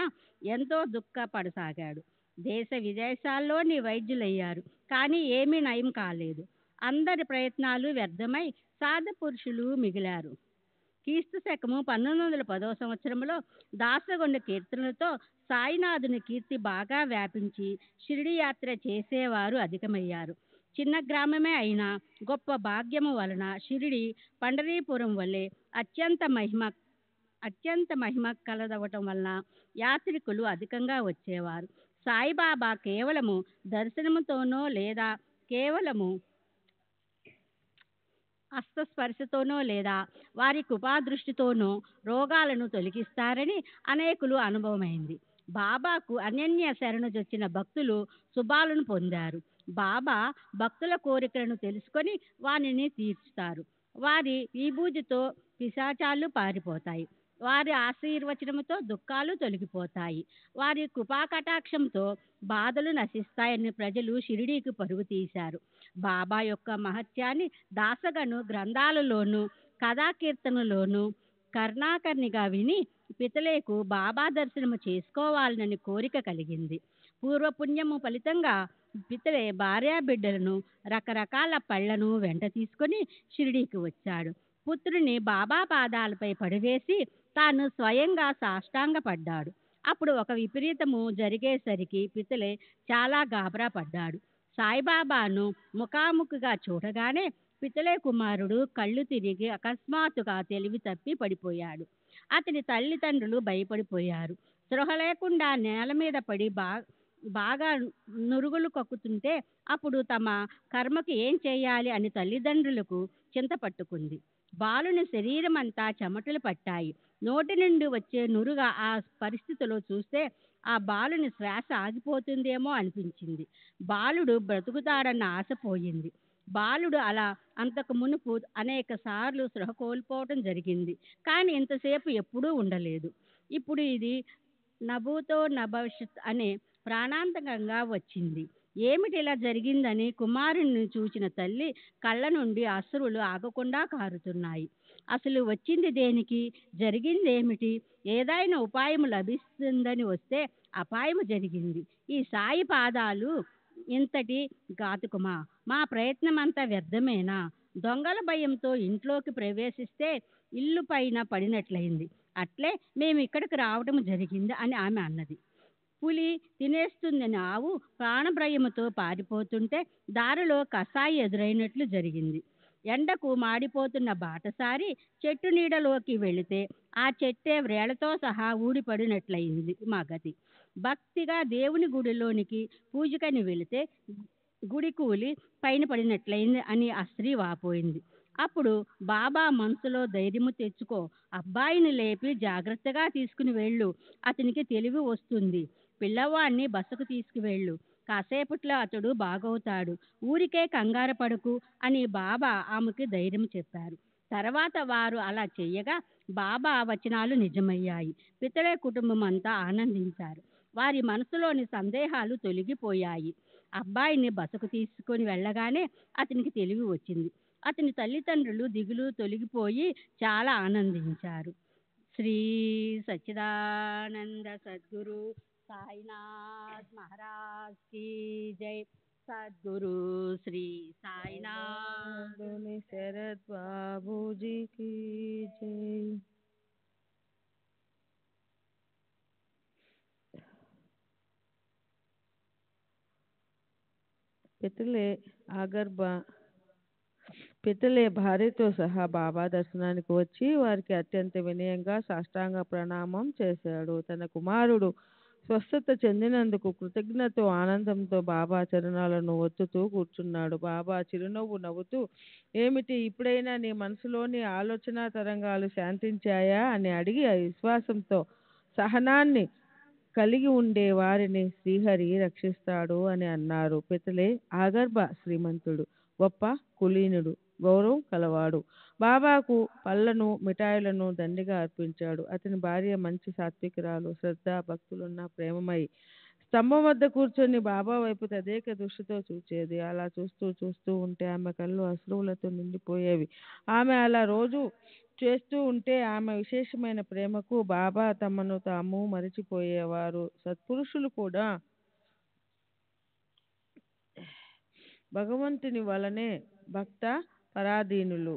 ఎంతో దుఃఖపడసాగాడు. దేశ విదేశాల్లోని వైద్యులయ్యారు. కానీ ఏమీ నయం కాలేదు. అందరి ప్రయత్నాలు వ్యర్థమై సాధు పురుషులు మిగిలారు. క్రీస్తు శకము 1910 సంవత్సరంలో దాసగొండ కీర్తనలతో సాయినాథుని కీర్తి బాగా వ్యాపించి షిరిడి యాత్ర చేసేవారు అధికమయ్యారు. చిన్న గ్రామమే అయినా గొప్ప భాగ్యము వలన షిరిడి పండరీపురం వలె అత్యంత మహిమ కలదవటం వలన యాత్రికులు అధికంగా వచ్చేవారు. సాయిబాబా కేవలము దర్శనముతోనో లేదా కేవలము హస్తస్పర్శతోనో లేదా వారి కృపాదృష్టితోనో రోగాలను తొలగిస్తారని అనేకులు అనుభవమైంది. బాబాకు అనన్య శరణుజొచ్చిన భక్తులు శుభాలను పొందారు. బాబా భక్తుల కోరికలను తెలుసుకొని వానిని తీర్చుతారు. వారి విభూతితో పిశాచాలు పారిపోతాయి. వారి ఆశీర్వచనముతో దుఃఖాలు తొలగిపోతాయి. వారి కృపాకటాక్షంతో బాధలు నశిస్తాయని ప్రజలు షిరిడీకి పరుగు తీశారు. బాబా యొక్క మహత్యాన్ని దాసగను గ్రంథాలలోనూ కథాకీర్తనలోనూ కర్ణాకర్ణిగా విని పితలేకు బాబా దర్శనము చేసుకోవాలని కోరిక కలిగింది. పూర్వపుణ్యము ఫలితంగా పితలే భార్యాబిడ్డలను రకరకాల పళ్లను వెంట తీసుకొని షిరిడీకి వచ్చాడు. పుత్రుని బాబా పాదాలపై పడివేసి తాను స్వయంగా సాష్టాంగపడ్డాడు. అప్పుడు ఒక విపరీతము జరిగేసరికి పితలే చాలా గాబరా పడ్డాడు. సాయిబాబాను ముఖాముఖిగా చూడగానే పితలే కుమారుడు కళ్ళు తిరిగి అకస్మాత్తుగా తెలివి తప్పి పడిపోయాడు. అతని తల్లిదండ్రులు భయపడిపోయారు. స్పృహ లేకుండా నేల మీద పడి బాగా నురుగులు కక్కుతుంటే అప్పుడు తమ కర్మకి ఏం చేయాలి అని తల్లిదండ్రులకు చింత పట్టుకుంది. బాలుని శరీరం అంతా చెమటలు పట్టాయి. నోటి నుండి వచ్చే నురుగా ఆ పరిస్థితిలో చూస్తే ఆ బాలుని శ్వాస ఆగిపోతుందేమో అనిపించింది. బాలుడు బ్రతుకుతాడన్న ఆశ పోయింది. బాలుడు అలా అంతకు మునుపు అనేక సార్లు స్పృహ కోల్పోవటం జరిగింది. కానీ ఇంతసేపు ఎప్పుడూ ఉండలేదు. ఇప్పుడు ఇది నభూతో నభవిష్యత్ అనే ప్రాణాంతకంగా వచ్చింది. ఏమిటి ఇలా జరిగిందని కుమారుణ్ణి చూచిన తల్లి కళ్ళ నుండి అశ్రువులు ఆగకుండా కారుతున్నాయి. అసలు వచ్చింది దేనికి, జరిగిందేమిటి? ఏదైనా ఉపాయం లభిస్తుందని వస్తే అపాయము జరిగింది. ఈ సాయి పాదాలు ఇంతటి ఘాతుకమా? మా ప్రయత్నమంతా వ్యర్థమేనా? దొంగల భయంతో ఇంట్లోకి ప్రవేశిస్తే ఇల్లు పైన పడినట్లయింది. అట్లే మేము ఇక్కడికి రావటం జరిగింది అని ఆమె అన్నది. పులి తినేస్తుందని ఆవు ప్రాణభయముతో పారిపోతుంటే దారిలో కసాయి ఎదురైనట్లు జరిగింది. ఎండకు మాడిపోతున్న బాటసారి చెట్టు నీడలోకి వెళితే ఆ చెట్టే వ్రేళ్లతో సహా ఊడిపడినట్లయింది మా గతి. భక్తిగా దేవుని గుడిలోనికి పూజకని వెళితే గుడి కూలి పైన పడినట్లయింది అని ఆ స్త్రీ వాపోయింది. అప్పుడు బాబా మనసులో ధైర్యము తెచ్చుకో, అబ్బాయిని లేపి జాగ్రత్తగా తీసుకుని వెళ్ళు, అతనికి తెలివి వస్తుంది, పిల్లవాడిని బస్సుకు తీసుకువెళ్ళు, కాసేపట్లో అతడు బాగవుతాడు, ఊరికే కంగారు పడకు అని బాబా ఆమెకు ధైర్యం చెప్పారు. తర్వాత వారు అలా చెయ్యగా బాబా వచనాలు నిజమయ్యాయి. పితలే కుటుంబం అంతా ఆనందించారు. వారి మనసులోని సందేహాలు తొలగిపోయాయి. అబ్బాయిని బసకు తీసుకొని వెళ్ళగానే అతనికి తెలివి వచ్చింది. అతని తల్లిదండ్రులు దిగులు తొలగిపోయి చాలా ఆనందించారు. శ్రీ సచ్చిదానంద సద్గురు సాయినాథ్ మహారాజ్ की जय. सद्गुरु श्री साईनाथ. శరత్ బాబూజీకి జై. పితలే భార్యతో సహా బాబా దర్శనానికి వచ్చి వారికి అత్యంత వినయంగా సాష్టాంగ ప్రణామం చేశాడు. తన కుమారుడు స్వస్థత చెందినందుకు కృతజ్ఞతతో ఆనందంతో బాబా చరణాలను ఒత్తుతూ కూర్చున్నాడు. బాబా చిరునవ్వు నవ్వుతూ, ఏమిటి, ఇప్పుడైనా నీ మనసులోని ఆలోచన తరంగాలు శాంతించాయా అని అడిగి విశ్వాసంతో సహనాన్ని కలిగి ఉండే వారిని శ్రీహరి రక్షిస్తాడు అని అన్నారు. పితలే ఆగర్భ శ్రీమంతుడు, గొప్ప కులీనుడు, గౌరవం కలవాడు. బాబాకు పళ్ళను మిఠాయిలను దండిగా అర్పించాడు. అతని భార్య మంచి సాత్వికురాలు, శ్రద్ధ భక్తులున్న ప్రేమమయి. స్తంభం వద్ద కూర్చొని బాబా వైపు తదేక దృష్టితో చూచేది. అలా చూస్తూ చూస్తూ ఉంటే ఆమె కళ్ళు అశ్రువులతో నిండిపోయేవి. ఆమె అలా రోజు చేస్తూ ఉంటే ఆమె విశేషమైన ప్రేమకు బాబా తమను తాము మరిచిపోయేవారు. సత్పురుషులు కూడా భగవంతుని వలనే భక్త పరాధీనులు.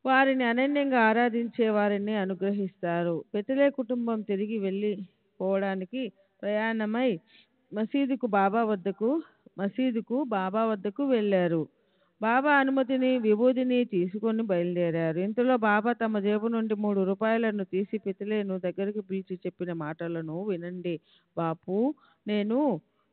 వారిని అనన్యంగా ఆరాధించే వారిని అనుగ్రహిస్తారు. పితలే కుటుంబం తిరిగి వెళ్ళిపోవడానికి ప్రయాణమై మసీదుకు బాబా వద్దకు వెళ్ళారు. బాబా అనుమతిని విభూదిని తీసుకొని బయలుదేరారు. ఇంతలో బాబా తమ జేబు నుండి 3 రూపాయలను తీసి పితలేను దగ్గరికి పిలిచి చెప్పిన మాటలను వినండి. బాపు, నేను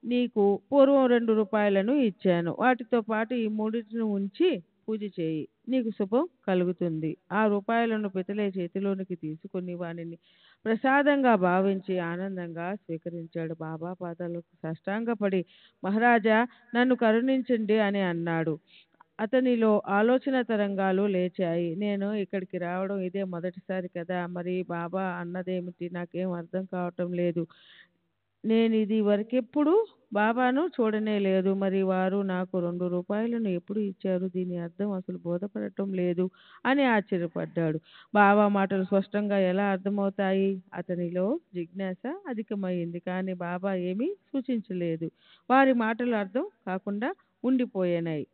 నీకు పూర్వం 2 రూపాయలను ఇచ్చాను. వాటితో పాటు ఈ 3టిని ఉంచి పూజ చేయి, నీకు శుభం కలుగుతుంది. ఆ రూపాయలను పితలే చేతిలోనికి తీసుకుని వానిని ప్రసాదంగా భావించి ఆనందంగా స్వీకరించాడు. బాబా పాదాలకు సాష్టాంగపడి, మహారాజా, నన్ను కరుణించండి అని అన్నాడు. అతనిలో ఆలోచన తరంగాలు లేచాయి. నేను ఇక్కడికి రావడం ఇదే మొదటిసారి కదా, మరి బాబా అన్నదేమిటి నాకేం అర్థం కావటం లేదు. నేను ఇది వరకెప్పుడు బాబాను చూడనే లేదు. మరి వారు నాకు 2 రూపాయలను ఎప్పుడు ఇచ్చారు? దీని అర్థం అసలు బోధపడటం లేదు అని ఆశ్చర్యపడ్డాడు. బాబా మాటలు స్పష్టంగా ఎలా అర్థమవుతాయి? అతనిలో జిజ్ఞాస అధికమైంది. కానీ బాబా ఏమీ సూచించలేదు. వారి మాటలు అర్థం కాకుండా ఉండిపోయినాయి.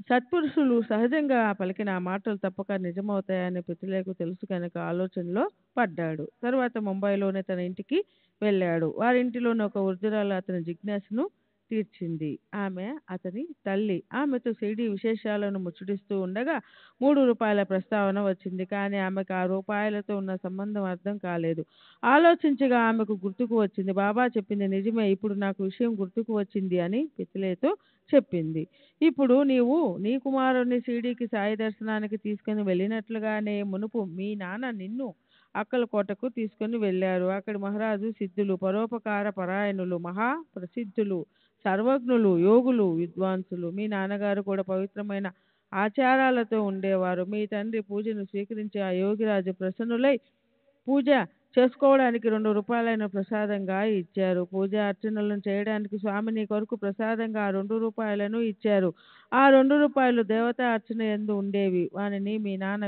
సత్పురుషులు సహజంగా పలికిన ఆ మాటలు తప్పక నిజమవుతాయని పితలేకు తెలుసు కనుక ఆలోచనలో పడ్డాడు. తర్వాత ముంబైలోనే తన ఇంటికి వెళ్ళాడు. వారింటిలోని ఒక వృద్ధురాలు అతని జిజ్ఞాసను తీర్చింది. ఆమె అతని తల్లి. ఆమెతో సిడి విశేషాలను ముచ్చటిస్తూ ఉండగా 3 రూపాయల ప్రస్తావన వచ్చింది. కానీ ఆమెకు ఆ రూపాయలతో ఉన్న సంబంధం అర్థం కాలేదు. ఆలోచించగా ఆమెకు గుర్తుకు వచ్చింది. బాబా చెప్పింది నిజమే, ఇప్పుడు నాకు విషయం గుర్తుకు వచ్చింది అని పితలేతో చెప్పింది. ఇప్పుడు నీవు నీ కుమారుని సిడికి సాయి దర్శనానికి తీసుకుని వెళ్ళినట్లుగానే మునుపు మీ నాన్న నిన్ను అక్కలకోటకు తీసుకుని వెళ్ళారు. అక్కడి మహారాజు సిద్ధులు, పరోపకార పరాయణులు, మహా ప్రసిద్ధులు, సర్వజ్ఞులు, యోగులు, విద్వాంసులు. మీ నాన్నగారు కూడా పవిత్రమైన ఆచారాలతో ఉండేవారు. మీ తండ్రి పూజను స్వీకరించి ఆ యోగిరాజు ప్రసన్నులై పూజ చేసుకోవడానికి 2 రూపాయలను ప్రసాదంగా ఇచ్చారు. పూజ అర్చనలను చేయడానికి స్వామిని కొరకు ప్రసాదంగా ఆ 2 రూపాయలను ఇచ్చారు. ఆ 2 రూపాయలు దేవతా అర్చన యందు ఉండేవి. వానిని మీ నాన్న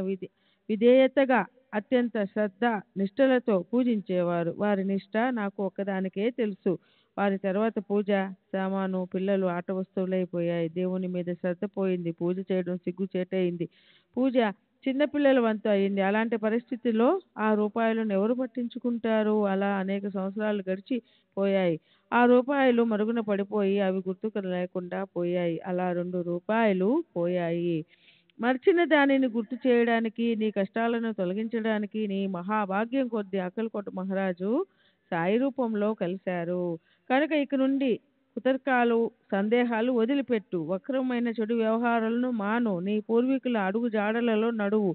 విధేయతగా అత్యంత శ్రద్ధ నిష్ఠలతో పూజించేవారు. వారి నిష్ఠ నాకు ఒక్కదానికే తెలుసు. వారి తర్వాత పూజ సామాను పిల్లలు ఆట వస్తువులైపోయాయి. దేవుని మీద శ్రద్ధ పోయింది. పూజ చేయడం సిగ్గుచేటయింది. పూజ చిన్నపిల్లల వంతు అయింది. అలాంటి పరిస్థితిలో ఆ రూపాయలను ఎవరు పట్టించుకుంటారు? అలా అనేక సంవత్సరాలు గడిచి పోయాయి. ఆ రూపాయలు మరుగున పడిపోయి అవి గుర్తుకు లేకుండా పోయాయి. అలా 2 రూపాయలు పోయాయి. మర్చిన దానిని గుర్తు చేయడానికి, నీ కష్టాలను తొలగించడానికి నీ మహాభాగ్యం కొద్దీ అక్కలకోట మహారాజు సాయి రూపంలో కలిశారు. కనుక ఇక నుండి కుతర్కాలు, సందేహాలు వదిలిపెట్టు. వక్రమైన చెడు వ్యవహారాలను మాను. నీ పూర్వీకుల అడుగు జాడలలో నడువు.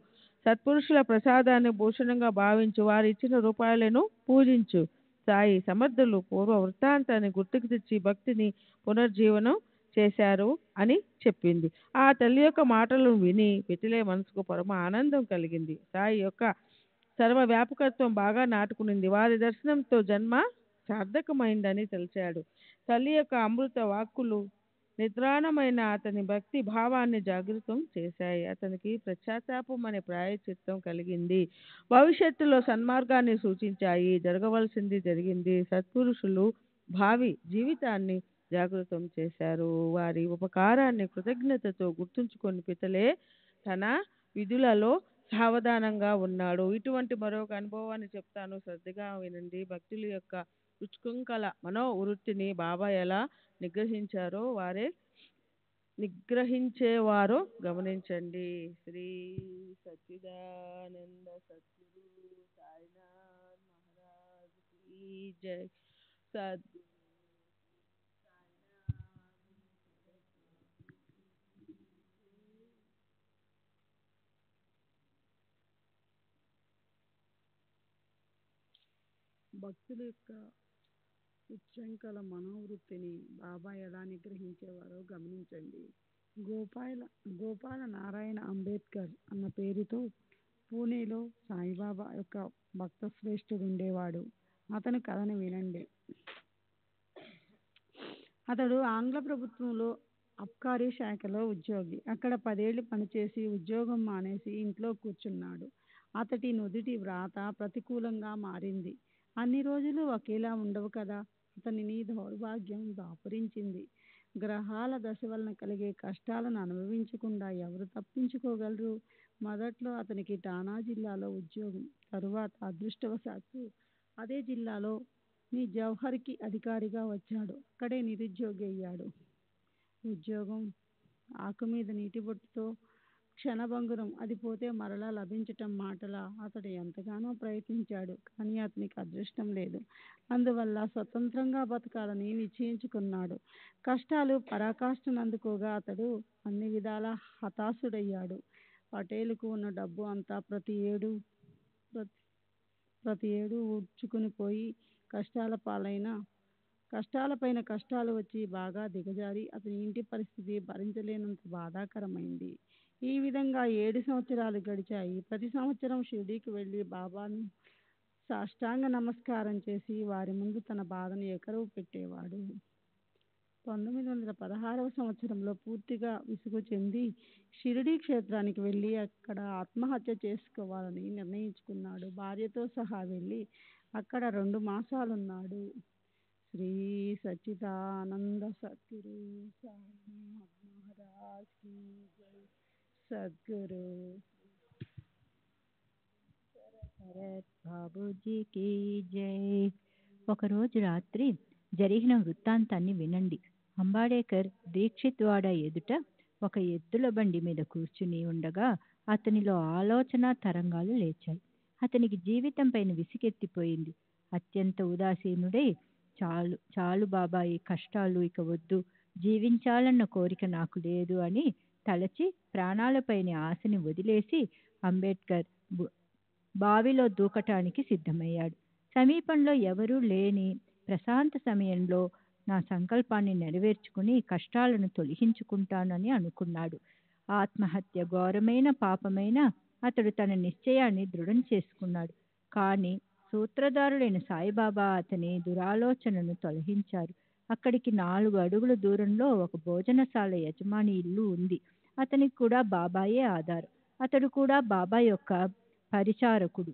సత్పురుషుల ప్రసాదాన్ని భూషణంగా భావించు, వారు ఇచ్చిన రూపాయలను పూజించు. సాయి సమర్థులు పూర్వ వృత్తాంతాన్ని గుర్తుకు తెచ్చి భక్తిని పునర్జీవనం చేశారు అని చెప్పింది. ఆ తల్లి యొక్క మాటలను విని పితిలే మనసుకు పరమ ఆనందం కలిగింది. సాయి యొక్క సర్వ వ్యాపకత్వం బాగా నాటుకునింది. వారి దర్శనంతో జన్మ సార్థకమైందని తలిచాడు. తల్లి యొక్క అమృత వాక్కులు నిద్రాణమైన అతని భక్తి భావాన్ని జాగృతం చేశాయి. అతనికి పశ్చాత్తాపం అనే ప్రాయశ్చిత్తం కలిగింది. భవిష్యత్తులో సన్మార్గాన్ని సూచించాయి. జరగవలసింది జరిగింది. సత్పురుషులు భావి జీవితాన్ని జాగృతం చేశారు. వారి ఉపకారాన్ని కృతజ్ఞతతో గుర్తుంచుకొని పితలే తన విధులలో సావధానంగా ఉన్నాడు. ఇటువంటి మరొక అనుభవాన్ని చెప్తాను, శ్రద్ధగా వినండి. భక్తుల యొక్క ఉత్కంఠల మనోవృత్తిని బాబా ఎలా నిగ్రహించేవారో గమనించండి. శ్రీ సచ్చిదానంద సద్గురు సాయినాథ్ మహారాజ్ కీ జై. సద్గురు భక్తుల యొక్క ఉచ్చంకల మనోవృత్తిని బాబా ఎలా నిగ్రహించేవారో గమనించండి. గోపాల నారాయణ అంబేద్కర్ అన్న పేరుతో పూణేలో సాయిబాబా యొక్క భక్త శ్రేష్ఠుడు ఉండేవాడు. అతని కథను వినండి. అతడు ఆంగ్ల ప్రభుత్వంలో అబ్కారీ శాఖలో ఉద్యోగి. అక్కడ 10 ఏళ్ళు పనిచేసి ఉద్యోగం మానేసి ఇంట్లో కూర్చున్నాడు. అతడి నుదిటి వ్రాత ప్రతికూలంగా మారింది. అన్ని రోజులు ఒకేలా ఉండవు కదా. అతనిని దౌర్భాగ్యం దాపురించింది. గ్రహాల దశ వలన కలిగే కష్టాలను అనుభవించకుండా ఎవరు తప్పించుకోగలరు? మొదట్లో అతనికి టానా జిల్లాలో ఉద్యోగం. తరువాత అదృష్టవశాత్తు అదే జిల్లాలో జౌహర్కి అధికారిగా వచ్చాడు. అక్కడే నిరుద్యోగి అయ్యాడు. ఉద్యోగం ఆకు మీద నీటి బొట్టుతో క్షణభంగురం. అది పోతే మరలా లభించటం మాటలా? అతడు ఎంతగానో ప్రయత్నించాడు, కానీ అతనికి అదృష్టం లేదు. అందువల్ల స్వతంత్రంగా బతకాలని నిశ్చయించుకున్నాడు. కష్టాలు పరాకాష్ఠనందుకోగా అతడు అన్ని విధాలా హతాశుడయ్యాడు. పటేలుకు ఉన్న డబ్బు అంతా ప్రతి ఏడు ఊడ్చుకుని పోయి కష్టాలపైన కష్టాలు వచ్చి బాగా దిగజారి అతని ఇంటి పరిస్థితి భరించలేనంత బాధాకరమైంది. ఈ విధంగా 7 సంవత్సరాలు గడిచాయి. ప్రతి సంవత్సరం షిరిడీకి వెళ్ళి బాబాను సాష్టాంగ నమస్కారం చేసి వారి ముందు తన బాధను ఏకరువు పెట్టేవాడు. 1916వ సంవత్సరంలో పూర్తిగా విసుగు చెంది షిరిడీ క్షేత్రానికి వెళ్ళి అక్కడ ఆత్మహత్య చేసుకోవాలని నిర్ణయించుకున్నాడు. భార్యతో సహా వెళ్ళి అక్కడ 2 మాసాలున్నాడు. శ్రీ సచ్చిదానంద సద్గురు సాయినాథ్ మహారాజ్ కీ జై. సద్గురు భరత్ బాబూజీకి జై. ఒకరోజు రాత్రి జరిగిన వృత్తాంతాన్ని వినండి. అంబాడేకర్ దీక్షిత్వాడ ఎదుట ఒక ఎద్దుల బండి మీద కూర్చుని ఉండగా అతనిలో ఆలోచన తరంగాలు లేచాయి. అతనికి జీవితం పైన విసిగెత్తిపోయింది. అత్యంత ఉదాసీనుడై చాలు చాలు బాబా, ఈ కష్టాలు ఇక వద్దు, జీవించాలన్న కోరిక నాకు లేదు అని తలచి ప్రాణాలపైన ఆశని వదిలేసి అంబేద్కర్ బావిలో దూకటానికి సిద్ధమయ్యాడు. సమీపంలో ఎవరూ లేని ప్రశాంత సమయంలో నా సంకల్పాన్ని నెరవేర్చుకుని కష్టాలను తొలగించుకుంటానని అనుకున్నాడు. ఆత్మహత్య ఘోరమైన పాపమైన అతడు తన నిశ్చయాన్ని దృఢం చేసుకున్నాడు. కానీ సూత్రధారులైన సాయిబాబా అతని దురాలోచనను తొలగించారు. అక్కడికి 4 అడుగుల దూరంలో ఒక భోజనశాల యజమాని ఇల్లు ఉంది. అతనికి కూడా బాబాయే ఆధారం. అతడు కూడా బాబా యొక్క పరిచారకుడు.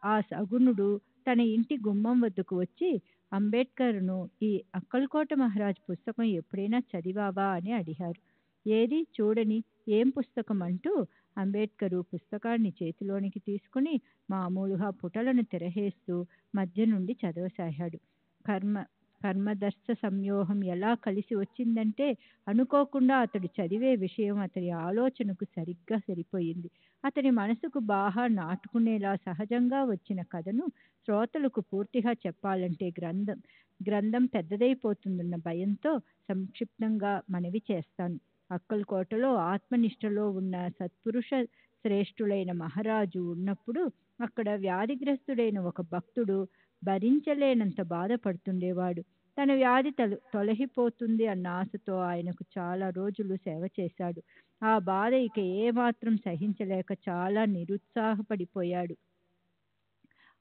ఆ సగుణుడు తన ఇంటి గుమ్మం వద్దకు వచ్చి అంబేద్కర్ను ఈ అక్కల్కోట మహారాజ్ పుస్తకం ఎప్పుడైనా చదివావా అని అడిగారు. ఏది చూడని, ఏం పుస్తకం అంటూ అంబేద్కరు పుస్తకాన్ని చేతిలోనికి తీసుకుని మామూలుగా పుటలను తిరహేస్తూ మధ్య నుండి చదవసాగాడు. కర్మదర్శ సంయోహం ఎలా కలిసి వచ్చిందంటే అనుకోకుండా అతడు చదివే విషయం అతని ఆలోచనకు సరిగ్గా సరిపోయింది. అతని మనసుకు బాగా నాటుకునేలా సహజంగా వచ్చిన కథను శ్రోతలకు పూర్తిగా చెప్పాలంటే గ్రంథం పెద్దదైపోతుందన్న భయంతో సంక్షిప్తంగా మనవి చేస్తాను. అక్కల్కోటలో ఆత్మనిష్టలో ఉన్న సత్పురుష శ్రేష్ఠులైన మహారాజు ఉన్నప్పుడు అక్కడ వ్యాధిగ్రస్తుడైన ఒక భక్తుడు భరించలేనంత బాధపడుతుండేవాడు. తన వ్యాధి తొలగిపోతుంది అన్న ఆశతో ఆయనకు చాలా రోజులు సేవ చేశాడు. ఆ బాధ ఇక ఏమాత్రం సహించలేక చాలా నిరుత్సాహపడిపోయాడు.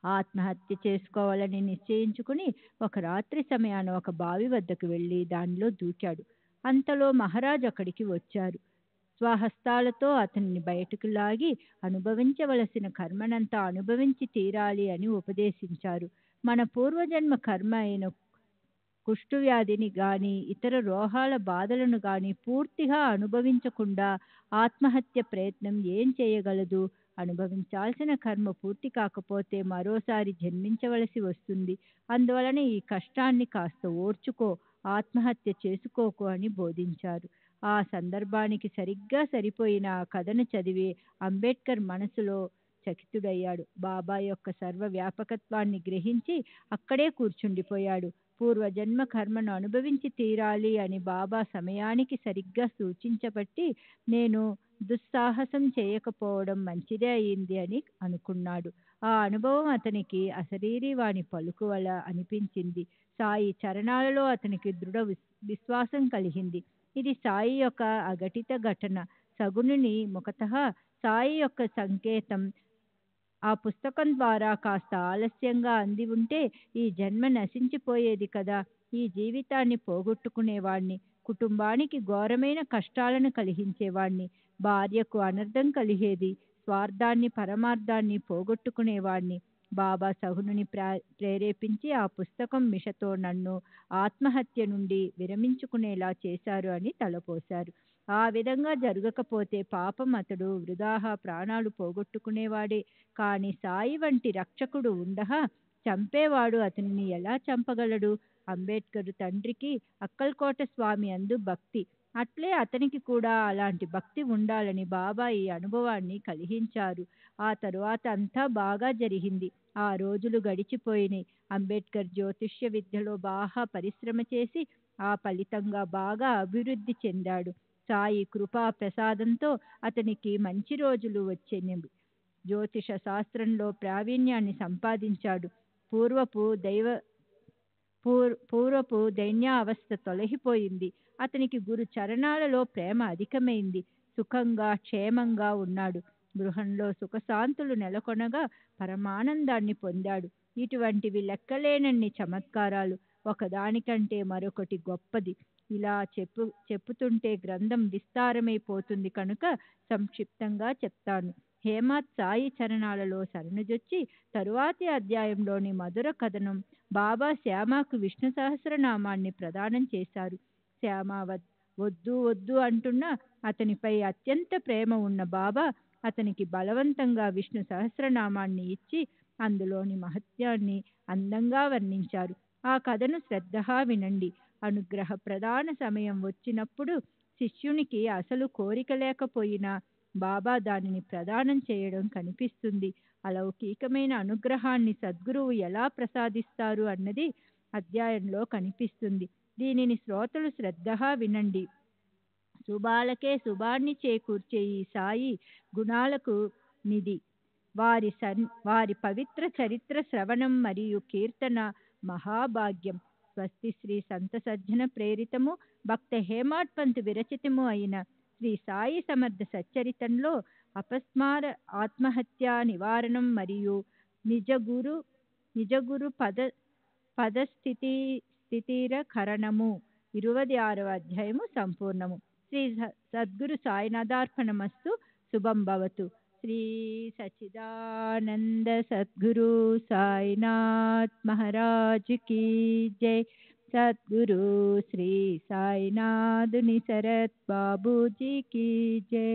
ఆత్మహత్య చేసుకోవాలని నిశ్చయించుకుని ఒక రాత్రి సమయాన ఒక బావి వద్దకు వెళ్ళి దానిలో దూకాడు. అంతలో మహారాజు అక్కడికి వచ్చారు. స్వహస్తాలతో అతన్ని బయటకు లాగి అనుభవించవలసిన కర్మనంతా అనుభవించి తీరాలి అని ఉపదేశించారు. మన పూర్వజన్మ కర్మ అయిన కుష్ఠవ్యాధిని గాని ఇతర రోగాల బాధలను గాని పూర్తిగా అనుభవించకుండా ఆత్మహత్య ప్రయత్నం ఏం చేయగలదు? అనుభవించాల్సిన కర్మ పూర్తి కాకపోతే మరోసారి జన్మించవలసి వస్తుంది. అందువలన ఈ కష్టాన్ని కాస్త ఓర్చుకో, ఆత్మహత్య చేసుకోకు అని బోధించారు. ఆ సందర్భానికి సరిగ్గా సరిపోయిన ఆ కథను చదివి అంబేద్కర్ మనసులో చకితుడయ్యాడు. బాబా యొక్క సర్వ వ్యాపకత్వాన్ని గ్రహించి అక్కడే కూర్చుండిపోయాడు. పూర్వజన్మ కర్మను అనుభవించి తీరాలి అని బాబా సమయానికి సరిగ్గా సూచించబట్టి నేను దుస్సాహసం చేయకపోవడం మంచిదే అయింది అని అనుకున్నాడు. ఆ అనుభవం అతనికి అశరీరివాణి పలుకువల అనిపించింది. సాయి చరణాలలో అతనికి దృఢ విశ్వాసం కలిగింది. ఇది సాయి యొక్క అఘటిత ఘటన. సగుణుని ముఖతః సాయి యొక్క సంకేతం ఆ పుస్తకం ద్వారా కాస్త ఆలస్యంగా అంది ఉంటే ఈ జన్మ నశించిపోయేది కదా. ఈ జీవితాన్ని పోగొట్టుకునేవాణ్ణి, కుటుంబానికి ఘోరమైన కష్టాలను కలిగించేవాణ్ణి, భార్యకు అనర్థం కలిగేది, స్వార్థాన్ని పరమార్థాన్ని పోగొట్టుకునేవాణ్ణి. బాబా సగుణుని ప్రేరేపించి ఆ పుస్తకం మిషతో నన్ను ఆత్మహత్య నుండి విరమించుకునేలా చేశారు అని తలపోశారు. ఆ విధంగా జరగకపోతే పాపం అతడు వృధాహా ప్రాణాలు పోగొట్టుకునేవాడే. కాని సాయి వంటి రక్షకుడు ఉండగా చంపేవాడు అతనిని ఎలా చంపగలడు? అంబేద్కర్ తండ్రికి అక్కల్కోట స్వామి అందు భక్తి, అట్లే అతనికి కూడా అలాంటి భక్తి ఉండాలని బాబా ఈ అనుభవాన్ని కలిగించారు. ఆ తరువాత అంతా బాగా జరిగింది. ఆ రోజులు గడిచిపోయినాయి. అంబేద్కర్ జ్యోతిష్య విద్యలో బాగా పరిశ్రమ చేసి ఆ ఫలితంగా బాగా అభివృద్ధి చెందాడు. సాయి కృపా ప్రసాదంతో అతనికి మంచి రోజులు వచ్చేవి. జ్యోతిష శాస్త్రంలో ప్రావీణ్యాన్ని సంపాదించాడు. పూర్వపు దైన్యావస్థ తొలగిపోయింది. అతనికి గురు చరణాలలో ప్రేమ అధికమైంది. సుఖంగా క్షేమంగా ఉన్నాడు. గృహంలో సుఖశాంతులు నెలకొనగా పరమానందాన్ని పొందాడు. ఇటువంటివి లెక్కలేనన్ని చమత్కారాలు. ఒకదానికంటే మరొకటి గొప్పది. ఇలా చెప్పుతుంటే గ్రంథం విస్తారమైపోతుంది కనుక సంక్షిప్తంగా చెప్తాను. హేమాత్ సాయి చరణాలలో శరణుజొచ్చి తరువాతి అధ్యాయంలోని మధుర కథనం బాబా శ్యామకు విష్ణు సహస్రనామాన్ని ప్రదానం చేశారు. శ్యామ వద్దు వద్దు అంటున్న అతనిపై అత్యంత ప్రేమ ఉన్న బాబా అతనికి బలవంతంగా విష్ణు సహస్రనామాన్ని ఇచ్చి అందులోని మహత్యాన్ని అందంగా వర్ణించారు. ఆ కథను శ్రద్ధగా వినండి. అనుగ్రహ ప్రదాన సమయం వచ్చినప్పుడు శిష్యునికి అసలు కోరిక లేకపోయినా బాబా దానిని ప్రదానం చేయడం కనిపిస్తుంది. అలౌకికమైన అనుగ్రహాన్ని సద్గురువు ఎలా ప్రసాదిస్తారు అన్నది అధ్యాయంలో కనిపిస్తుంది. దీనిని శ్రోతలు శ్రద్ధగా వినండి. శుభాలకే శుభాన్ని చేకూర్చే ఈ సాయి గుణాలకు నిధి. వారి పవిత్ర చరిత్ర శ్రవణం మరియు కీర్తన మహాభాగ్యం. స్వస్తి శ్రీ సంత సజ్జన ప్రేరితము భక్త హేమాడ్ పంత్ విరచితము అయిన శ్రీ సాయి సమర్థ సచ్చరితంలో అపస్మార ఆత్మహత్య నివారణం మరియు నిజగురు పదస్థితిర కరణము 26వ అధ్యాయము సంపూర్ణము. శ్రీ సద్గురు సాయినాథార్పణమస్తు. శుభం భవతు. శ్రీ సచ్చిదానంద సద్గురు సాయినాథ్ మహారాజ్ కీ జై. సద్గురు శ్రీ సాయినాథ్ నిసరత్ బాబూజీ కీ జై.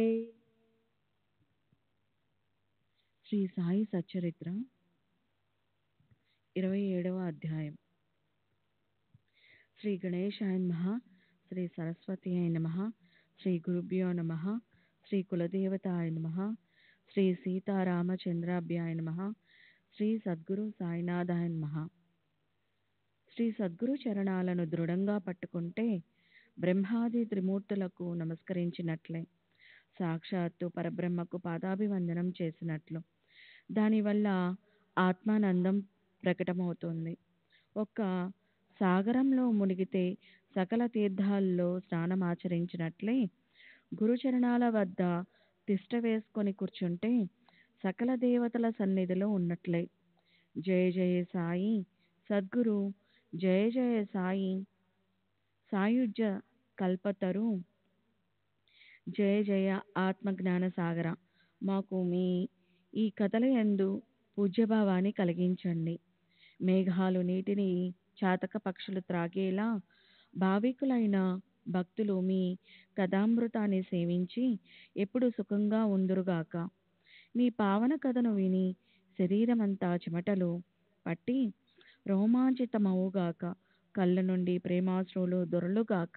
శ్రీ సాయి సచ్చరిత్ర 27వ అధ్యాయం. శ్రీ గణేశాయ నమః. శ్రీ సరస్వతి అయ నమః. శ్రీ గురుభ్యో నమః. శ్రీ కులదేవతాయ నమః. శ్రీ సీతారామచంద్రాభ్యాయ నమః. శ్రీ సద్గురు సాయినాథాయ నమః. శ్రీ సద్గురు చరణాలను దృఢంగా పట్టుకుంటే బ్రహ్మాది త్రిమూర్తులకు నమస్కరించినట్లే. సాక్షాత్తు పరబ్రహ్మకు పాదాభివందనం చేసినట్లు. దానివల్ల ఆత్మానందం ప్రకటమవుతుంది. ఒక్క సాగరంలో మునిగితే సకల తీర్థాల్లో స్నానమాచరించినట్లే గురుచరణాల వద్ద తిష్ట వేసుకొని కూర్చుంటే సకల దేవతల సన్నిధిలో ఉన్నట్లే. జయ జయ సాయి సద్గురు, జయ జయ సాయి సాయుజ్య కల్పతరు, జయ జయ ఆత్మజ్ఞాన సాగర. మాకు మీ ఈ కథల యందు పూజ్యభావాన్ని కలిగించండి. మేఘాలు నీటిని చాతక పక్షులు త్రాగేలా భావికులైన భక్తులు మీ కథామృతాన్ని సేవించి ఎప్పుడు సుఖంగా ఉందురుగాక. మీ పావన కథను విని శరీరమంతా చెమటలు పట్టి రోమాంచితమవుగాక. కళ్ళ నుండి ప్రేమాశ్రువులు దొరలుగాక.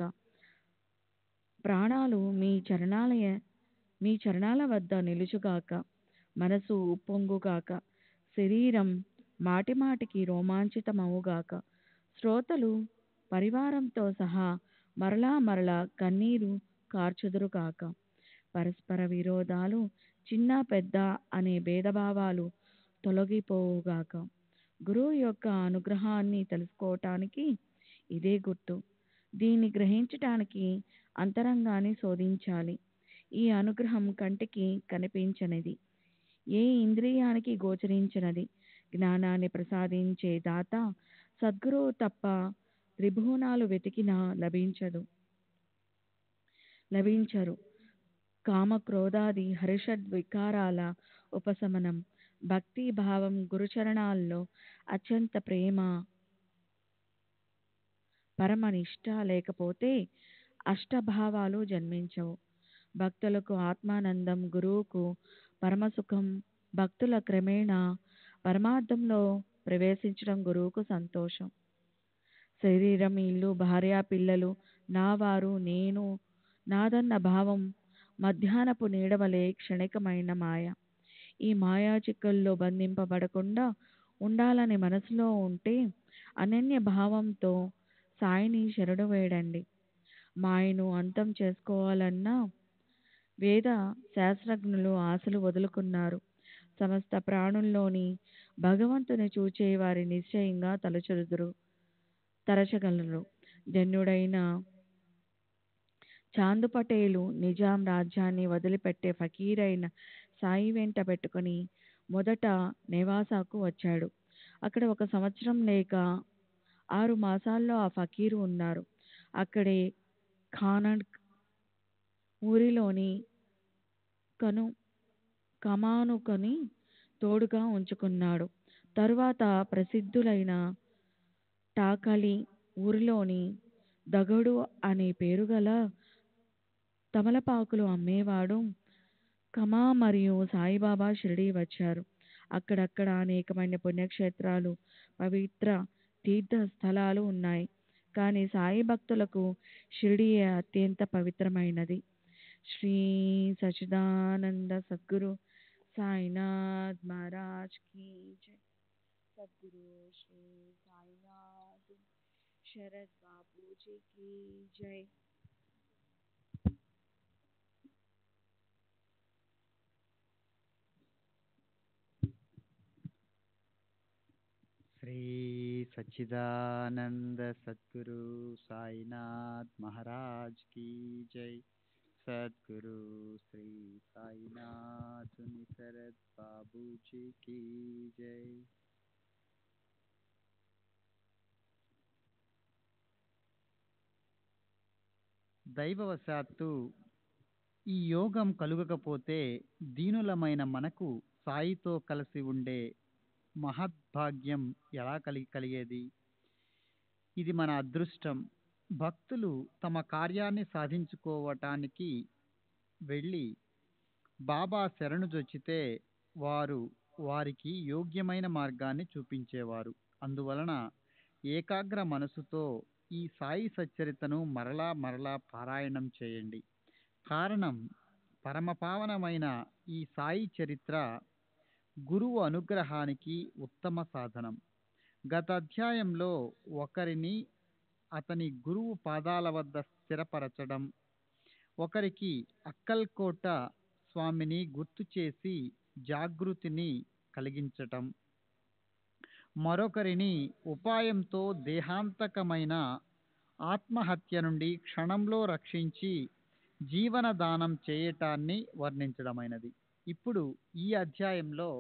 ప్రాణాలు మీ చరణాల వద్ద నిలుచుగాక. మనసు ఉప్పొంగుగాక. శరీరం మాటిమాటికి రోమాంచితమవుగాక. శ్రోతలు పరివారంతో సహా మరలా మరలా కన్నీరు కార్చుదురుగాక. పరస్పర విరోధాలు, చిన్న పెద్ద అనే భేదభావాలు తొలగిపోవుగాక. గురువు యొక్క అనుగ్రహాన్ని తెలుసుకోవటానికి ఇదే గుర్తు. దీన్ని గ్రహించటానికి అంతరంగాన్ని శోధించాలి. ఈ అనుగ్రహం కంటికి కనిపించనిది, ఏ ఇంద్రియానికి గోచరించినది. జ్ఞానాన్ని ప్రసాదించే దాత సద్గురువు తప్ప త్రిభువనాలు వెతికినా లభించరు. కామక్రోధాది హర్షద్వికారాల ఉపశమనం, భక్తి భావం, గురుచరణాల్లో అత్యంత ప్రేమ, పరమనిష్ట లేకపోతే అష్టభావాలు జన్మించవు. భక్తులకు ఆత్మానందం, గురువుకు పరమసుఖం. భక్తుల క్రమేణా పరమార్థంలో ప్రవేశించడం గురువుకు సంతోషం. శరీరం, ఇల్లు, భార్య, పిల్లలు, నావారు, నేను, నాదన్న భావం మధ్యాహ్నపు నీడవలే క్షణికమైన మాయ. ఈ మాయా చిక్కుల్లో బంధింపబడకుండా ఉండాలని మనసులో ఉంటే అనన్య భావంతో సాయిని శరణు వేడండి. మాయను అంతం చేసుకోవాలన్న వేద శాస్త్రజ్ఞులు ఆశలు వదులుకున్నారు. సమస్త ప్రాణుల్లోని భగవంతుని చూచే వారి నిశ్చయంగా తరచగలరు. ధన్యుడైన చాందు పటేలు నిజాం రాజ్యాన్ని వదిలిపెట్టే ఫకీరైన సాయి వెంట పెట్టుకుని మొదట నెవాసాకు వచ్చాడు. అక్కడ 1 సంవత్సరం లేక 6 మాసాల్లో ఆ ఫకీరు ఉన్నారు. అక్కడే ఖానడ్ ఊరిలోని కమానుకొని తోడుగా ఉంచుకున్నాడు. తరువాత ప్రసిద్ధులైన టాకలి ఊరిలోని దగడు అనే పేరుగల తమలపాకులు అమ్మేవాడు కమా మరియు సాయిబాబా షిరిడీ వచ్చారు. అక్కడక్కడ అనేకమైన పుణ్యక్షేత్రాలు, పవిత్ర తీర్థ స్థలాలు ఉన్నాయి. కానీ సాయి భక్తులకు షిరిడీయే అత్యంత పవిత్రమైనది. శ్రీ సచ్చిదానంద సద్గురు సాయినాథ్ మహారాజ్ కీ జై. సద్గురు శ్రీ సాయినాథ్ శరత్ బాబూజీ కీ జై. శ్రీ సచ్చిదానంద సద్గురు సాయినాథ్ మహారాజ్ కీ జై. సద్గురు శ్రీ సాయినాథ్ శరత్ బాబూజీ కీ జై. దైవవశాత్తు ఈ యోగం కలుగకపోతే దీనులమైన మనకు సాయితో కలిసి ఉండే మహద్భాగ్యం ఎలా కలిగేది? ఇది మన అదృష్టం. భక్తులు తమ కార్యాన్ని సాధించుకోవటానికి వెళ్ళి బాబా శరణుజొచ్చితే వారు వారికి యోగ్యమైన మార్గాన్ని చూపించేవారు. అందువలన ఏకాగ్ర మనసుతో ఈ సాయి సచ్చరితను మరలా మరలా పారాయణం చేయండి. కారణం, పరమపావనమైన ఈ సాయి చరిత్ర గురువు అనుగ్రహానికి ఉత్తమ సాధనం. గత అధ్యాయంలో ఒకరిని అతని గురువు పాదాల వద్ద స్థిరపరచడం, ఒకరికి అక్కల్కోట స్వామిని గుర్తు చేసి జాగృతిని కలిగించటం, మరొకరిని ఉపాయంతో దేహాంతకమైన ఆత్మహత్య నుండి క్షణంలో రక్షించి జీవనదానం చేయటాన్ని వర్ణించడమైనది. ఇప్పుడు ఈ అధ్యాయంలో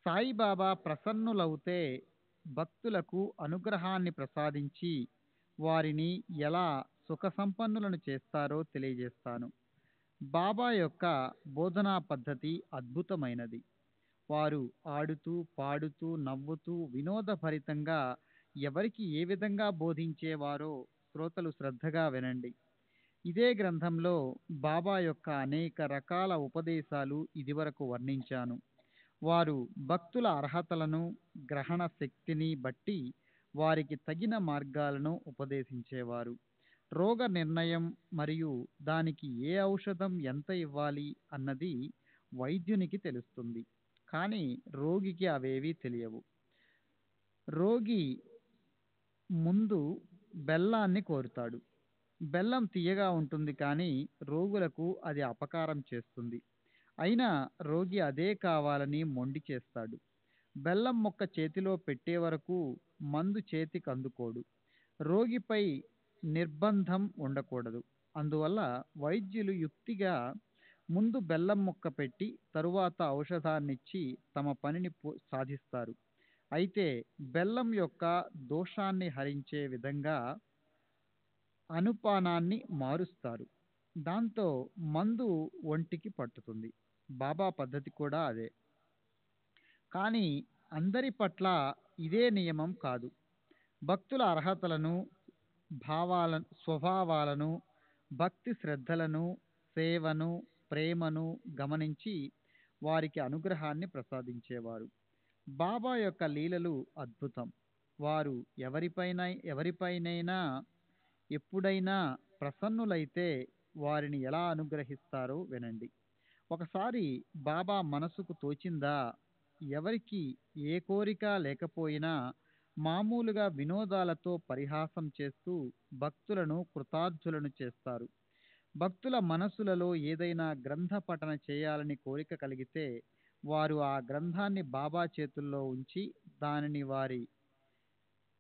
సాయిబాబా ప్రసన్నులవుతే భక్తులకు అనుగ్రహాన్ని ప్రసాదించి వారిని ఎలా సుఖ సంపన్నులను చేస్తారో తెలియజేస్తాను. బాబా యొక్క బోధనా పద్ధతి అద్భుతమైనది. వారు ఆడుతూ పాడుతూ నవ్వుతూ వినోదభరితంగా ఎవరికి ఏ విధంగా బోధించేవారో శ్రోతలు శ్రద్ధగా వినండి. ఇదే గ్రంథంలో బాబా యొక్క అనేక రకాల ఉపదేశాలు ఇదివరకు వర్ణించాను. వారు భక్తుల అర్హతలను గ్రహణ శక్తిని బట్టి వారికి తగిన మార్గాలను ఉపదేశించేవారు. రోగ నిర్ణయం మరియు దానికి ఏ ఔషధం ఎంత ఇవ్వాలి అన్నది వైద్యునికి తెలుస్తుంది, కానీ రోగికి అవేవీ తెలియవు. రోగి ముందు బెల్లాన్ని కోరుతాడు. బెల్లం తీయగా ఉంటుంది, కానీ రోగులకు అది అపకారం చేస్తుంది. అయినా రోగి అదే కావాలని మొండి చేస్తాడు. బెల్లం మొక్క చేతిలో పెట్టే వరకు మందు చేతికి అందుకోడు. రోగిపై నిర్బంధం ఉండకూడదు. అందువల్ల వైద్యులు యుక్తిగా ముందు బెల్లం ముక్క పెట్టి తరువాత ఔషధాన్నిచ్చి తమ పనిని సాధిస్తారు. అయితే బెల్లం యొక్క దోషాన్ని హరించే విధంగా అనుపానాన్ని మారుస్తారు. దాంతో మందు ఒంటికి పట్టుతుంది. బాబా పద్ధతి కూడా అదే. కానీ అందరి పట్ల ఇదే నియమం కాదు. భక్తుల అర్హతలను, స్వభావాలను, భక్తి శ్రద్ధలను, సేవను, ప్రేమను గమనించి వారికి అనుగ్రహాన్ని ప్రసాదించేవారు. బాబా యొక్క లీలలు అద్భుతం. వారు ఎవరిపైనైనా ఎప్పుడైనా ప్రసన్నులైతే వారిని ఎలా అనుగ్రహిస్తారో వినండి. ఒకసారి బాబా మనసుకు తోచిందా, ఎవరికి ఏ కోరిక లేకపోయినా మామూలుగా వినోదాలతో పరిహాసం చేస్తూ భక్తులను కృతార్థులను చేస్తారు. భక్తుల మనసులలో ఏదైనా గ్రంథ పఠన చేయాలని కోరిక కలిగితే వారు ఆ గ్రంథాన్ని బాబా చేతుల్లో ఉంచి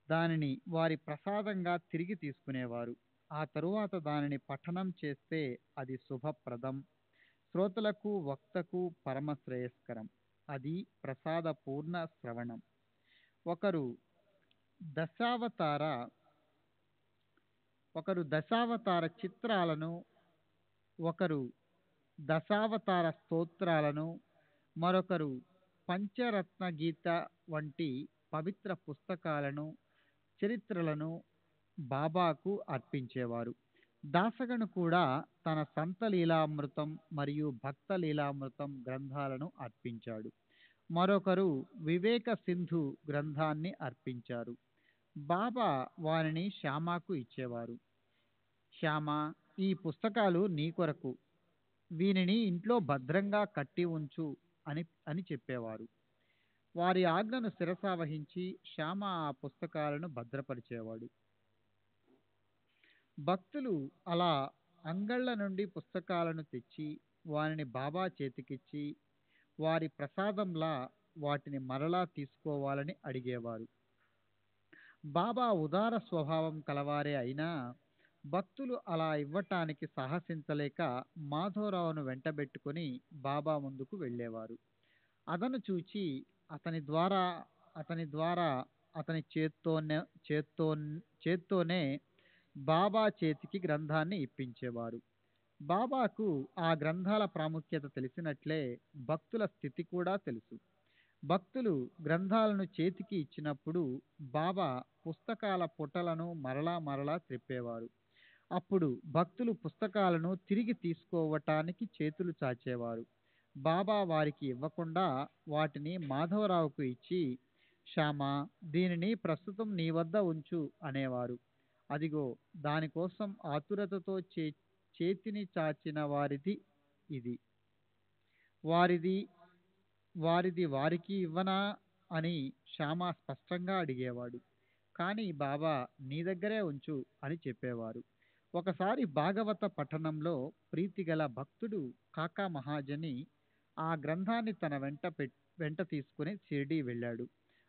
దానిని వారి ప్రసాదంగా తిరిగి తీసుకునేవారు. ఆ తరువాత దానిని పఠనం చేస్తే అది శుభప్రదం, శ్రోతలకు వక్తకు పరమ శ్రేయస్కరం. అది ప్రసాద పూర్ణ శ్రవణం. ఒకరు దశావతార చిత్రాలను, ఒకరు దశావతార స్తోత్రాలను, మరొకరు పంచరత్న గీత వంటి పవిత్ర పుస్తకాలను, చరిత్రలను బాబాకు అర్పించేవారు. దాసగను కూడా తన సంత లీలామృతం మరియు భక్త లీలామృతం గ్రంథాలను అర్పించాడు. మరొకరు వివేక సింధు గ్రంథాన్ని అర్పించారు. బాబా వారిని శ్యామాకు ఇచ్చేవారు. శ్యామా, ఈ పుస్తకాలు నీ కొరకు, వీనిని ఇంట్లో భద్రంగా కట్టి ఉంచు అని చెప్పేవారు. వారి ఆజ్ఞను శిరసావహించి శ్యామ ఆ పుస్తకాలను భద్రపరిచేవాడు. భక్తులు అలా అంగళ్ళ నుండి పుస్తకాలను తెచ్చి వారిని బాబా చేతికిచ్చి వారి ప్రసాదంలా వాటిని మరలా తీసుకోవాలని అడిగేవారు. బాబా ఉదార స్వభావం కలవారే అయినా భక్తులు అలా ఇవ్వటానికి సాహసించలేక మాధవరావును వెంటబెట్టుకొని బాబా ముందుకు వెళ్ళేవారు. అతను చూచి అతని చేత్తోనే బాబా చేతికి గ్రంథాన్ని ఇప్పించేవారు. బాబాకు ఆ గ్రంథాల ప్రాముఖ్యత తెలిసినట్లే భక్తుల స్థితి కూడా తెలుసు. భక్తులు గ్రంథాలను చేతికి ఇచ్చినప్పుడు బాబా పుస్తకాల పుటలను మరలా త్రిప్పేవారు. అప్పుడు భక్తులు పుస్తకాలను తిరిగి తీసుకోవటానికి చేతులు చాచేవారు. బాబా వారికి ఇవ్వకుండా వాటిని మాధవరావుకు ఇచ్చి, శ్యామా, దీనిని ప్రస్తుతం నీ వద్ద ఉంచు అనేవారు. అదిగో, దానికోసం ఆతురతతో చేతిని చాచిన వారిది ఇది. వారిది వారికి ఇవ్వనా అని శ్యామ స్పష్టంగా అడిగేవాడు. కానీ బాబా నీ దగ్గరే ఉంచు అని చెప్పేవారు. ఒకసారి భాగవత పఠనంలో ప్రీతిగల భక్తుడు కాకా మహాజని ఆ గ్రంథాన్ని తన వెంట తీసుకుని షిరిడీ వెళ్ళాడు.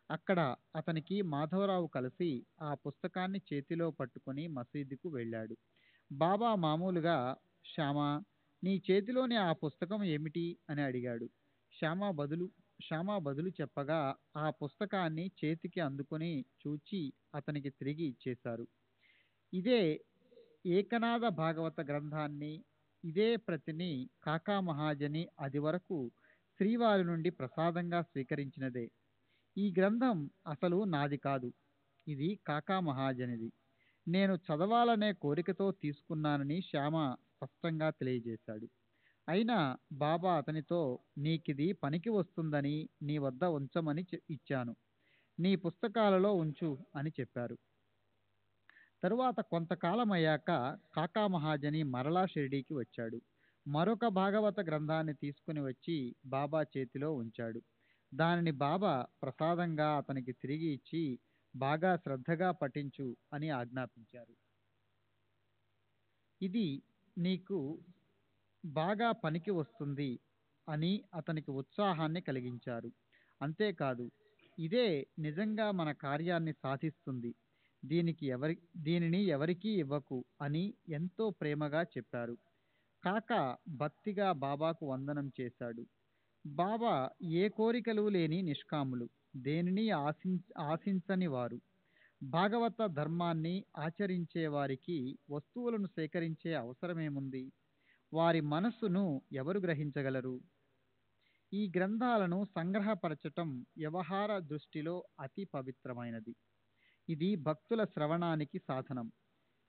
అక్కడ అతనికి మాధవరావు కలిసి ఆ పుస్తకాన్ని చేతిలో పట్టుకొని మసీదుకు వెళ్ళాడు. బాబా మామూలుగా శ్యామా, నీ చేతిలోని ఆ పుస్తకం ఏమిటి అని అడిగాడు. శ్యామ బదులు చెప్పగా ఆ పుస్తకాన్ని చేతికి అందుకొని చూచి అతనికి తిరిగి ఇచ్చేశారు. ఇదే ఏకనాథ భాగవత గ్రంథాన్ని, ఇదే ప్రతిని కాకా మహాజని అది వరకు శ్రీవారి నుండి ప్రసాదంగా స్వీకరించినదే. ఈ గ్రంథం అసలు నాది కాదు, ఇది కాకా మహాజనిది. నేను చదవాలనే కోరికతో తీసుకున్నానని శ్యామ స్పష్టంగా తెలియజేశాడు. అయినా బాబా అతనితో, నీకిది పనికి వస్తుందని నీ వద్ద ఉంచమని ఇచ్చాను, నీ పుస్తకాలలో ఉంచు అని చెప్పారు. తరువాత కొంతకాలం అయ్యాక కాకా మహాజని మరలా షిరిడీకి వచ్చాడు. మరొక భాగవత గ్రంథాన్ని తీసుకుని వచ్చి బాబా చేతిలో ఉంచాడు. దానిని బాబా ప్రసాదంగా అతనికి తిరిగి ఇచ్చి, బాగా శ్రద్ధగా పఠించు అని ఆజ్ఞాపించారు. ఇది నీకు బాగా పనికి వస్తుంది అని అతనికి ఉత్సాహాన్ని కలిగించారు. అంతేకాదు, ఇదే నిజంగా మన కార్యాన్ని సాధిస్తుంది, దీనిని ఎవరికీ ఇవ్వకు అని ఎంతో ప్రేమగా చెప్పారు. కాక భక్తిగా బాబాకు వందనం చేశాడు. బాబా ఏ కోరికలు లేని నిష్కాములు, దేనిని ఆశించని వారు. భాగవత ధర్మాన్ని ఆచరించే వారికి వస్తువులను సేకరించే అవసరమేముంది? వారి మనస్సును ఎవరు గ్రహించగలరు? ఈ గ్రంథాలను సంగ్రహపరచటం వ్యవహార దృష్టిలో అతి పవిత్రమైనది. ఇది భక్తుల శ్రవణానికి సాధనం.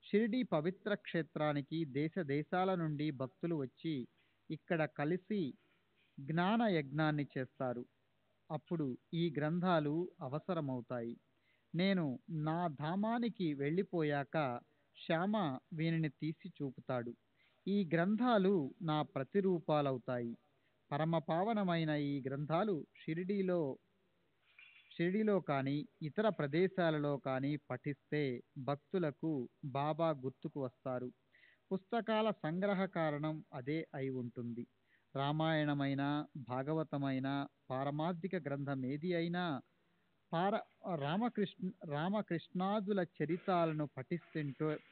షిరిడి పవిత్ర క్షేత్రానికి దేశ దేశాల నుండి భక్తులు వచ్చి ఇక్కడ కలిసి జ్ఞాన యజ్ఞాన్ని చేస్తారు. అప్పుడు ఈ గ్రంథాలు అవసరమవుతాయి. నేను నా ధామానికి వెళ్ళిపోయాక శ్యామ వీనిని తీసి చూపుతాడు. ఈ గ్రంథాలు నా ప్రతిరూపాలవుతాయి. పరమపావనమైన ఈ గ్రంథాలు షిరిడీలో కానీ ఇతర ప్రదేశాలలో కానీ పఠిస్తే భక్తులకు బాబా గుర్తుకు వస్తారు. పుస్తకాల సంగ్రహ కారణం అదే అయి ఉంటుంది. రామాయణమైన, భాగవతమైన, పారమార్థిక గ్రంథం ఏది అయినా రామకృష్ణాదుల చరితాలను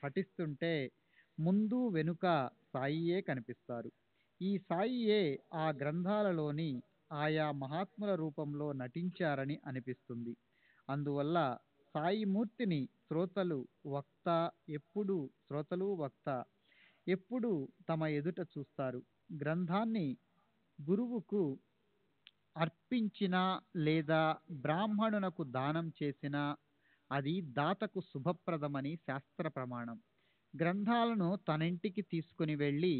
పఠిస్తుంటే ముందు వెనుక సాయియే కనిపిస్తారు. ఈ సాయియే ఆ గ్రంథాలలోని ఆయా మహాత్ముల రూపంలో నటించారని అనిపిస్తుంది. అందువల్ల సాయిమూర్తిని శ్రోతలు వక్త ఎప్పుడు తమ ఎదుట చూస్తారు. గ్రంథాన్ని గురువుకు అర్పించినా లేదా బ్రాహ్మణునకు దానం చేసినా అది దాతకు శుభప్రదమని శాస్త్ర ప్రమాణం. గ్రంథాలను తనింటికి తీసుకుని వెళ్ళి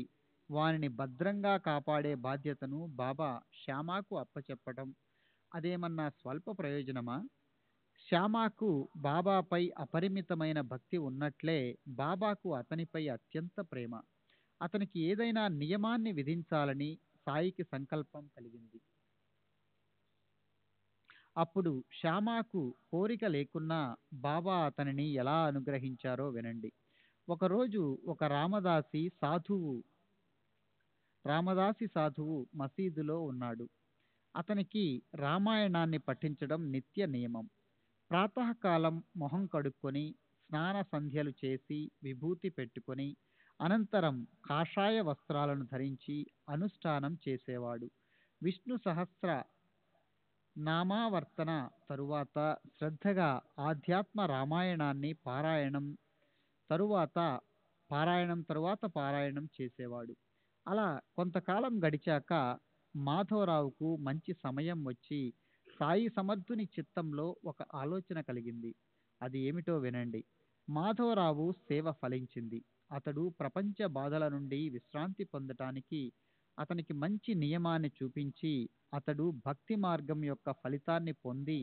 వానిని భద్రంగా కాపాడే బాధ్యతను బాబా శ్యామాకు అప్పచెప్పటం అదేమన్నా స్వల్ప ప్రయోజనమా? శ్యామాకు బాబాపై అపరిమితమైన భక్తి ఉన్నట్లే బాబాకు అతనిపై అత్యంత ప్రేమ. అతనికి ఏదైనా నియమాన్ని విధించాలని సాయికి సంకల్పం కలిగింది. అప్పుడు శ్యామాకు కోరిక లేకున్నా బాబా అతనిని ఎలా అనుగ్రహించారో వినండి. ఒకరోజు ఒక రామదాసి సాధువు మసీదులో ఉన్నాడు. అతనికి రామాయణాన్ని పఠించడం నిత్య నియమం. ప్రాతకాలం మొహం కడుక్కొని స్నాన సంధ్యలు చేసి విభూతి పెట్టుకొని అనంతరం కాషాయ వస్త్రాలను ధరించి అనుష్ఠానం చేసేవాడు. విష్ణు సహస్ర నామావర్తన తరువాత శ్రద్ధగా ఆధ్యాత్మ రామాయణాన్ని పారాయణం చేసేవాడు. అలా కొంతకాలం గడిచాక మాధవరావుకు మంచి సమయం వచ్చి సాయి సమర్థుని చిత్తంలో ఒక ఆలోచన కలిగింది. అది ఏమిటో వినండి. మాధవరావు సేవ ఫలించింది. అతడు ప్రపంచ బాధల నుండి విశ్రాంతి పొందటానికి అతనికి మంచి నియమాన్ని చూపించి అతడు భక్తి మార్గం యొక్క ఫలితాన్ని పొంది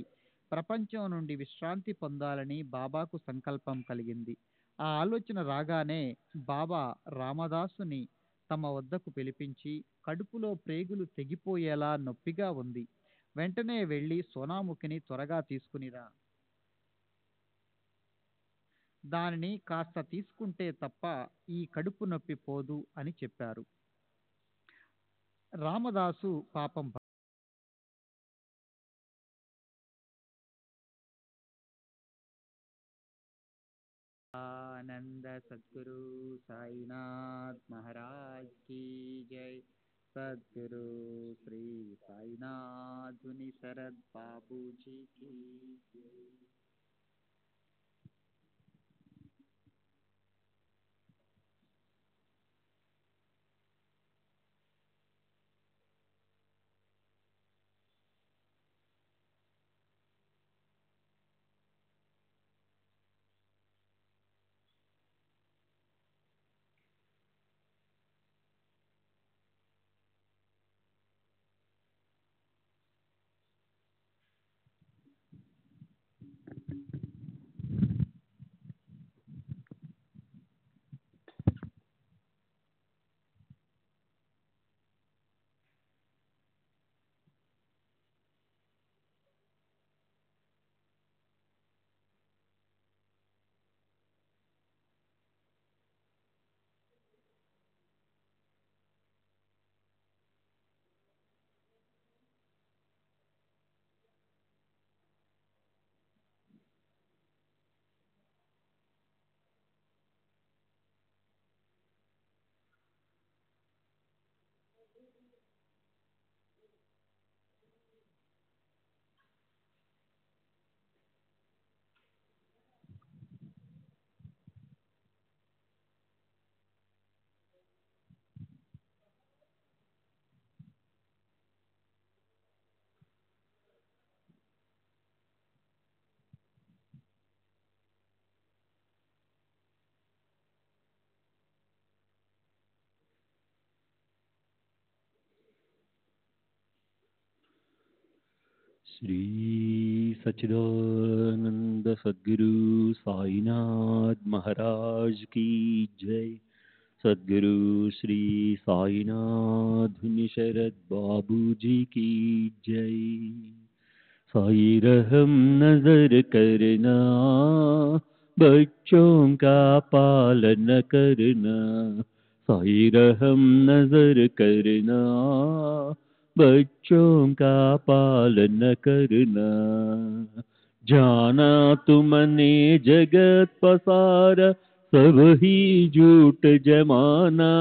ప్రపంచం నుండి విశ్రాంతి పొందాలని బాబాకు సంకల్పం కలిగింది. ఆ ఆలోచన రాగానే బాబా రామదాసుని తమ వద్దకు పిలిపించి, కడుపులో ప్రేగులు తెగిపోయేలా నొప్పిగా ఉంది, వెంటనే వెళ్ళి సోనాముఖిని త్వరగా తీసుకునిరా దానిని కాస్త తీసుకుంటే తప్ప ఈ కడుపు నొప్పి పోదు అని చెప్పారు. రామదాసు పాపం आनंद सद्गुरु साईनाथ महाराज की जय। सद्गुरु श्री साईनाथ मुनि शरद बाबू जी की जय। श्री सच्चिदानंद सद्गुरु साईनाथ महाराज की जय। सद्गुरु श्री साईनाथ मुनि शरद बाबू जी की जय। साई रहम नजर करना, बच्चों का पालन करना। साई रहम नजर करना, बच्चों का पालन करना। जाना तुमने जगत पसारा, सब ही झूठ जमाना।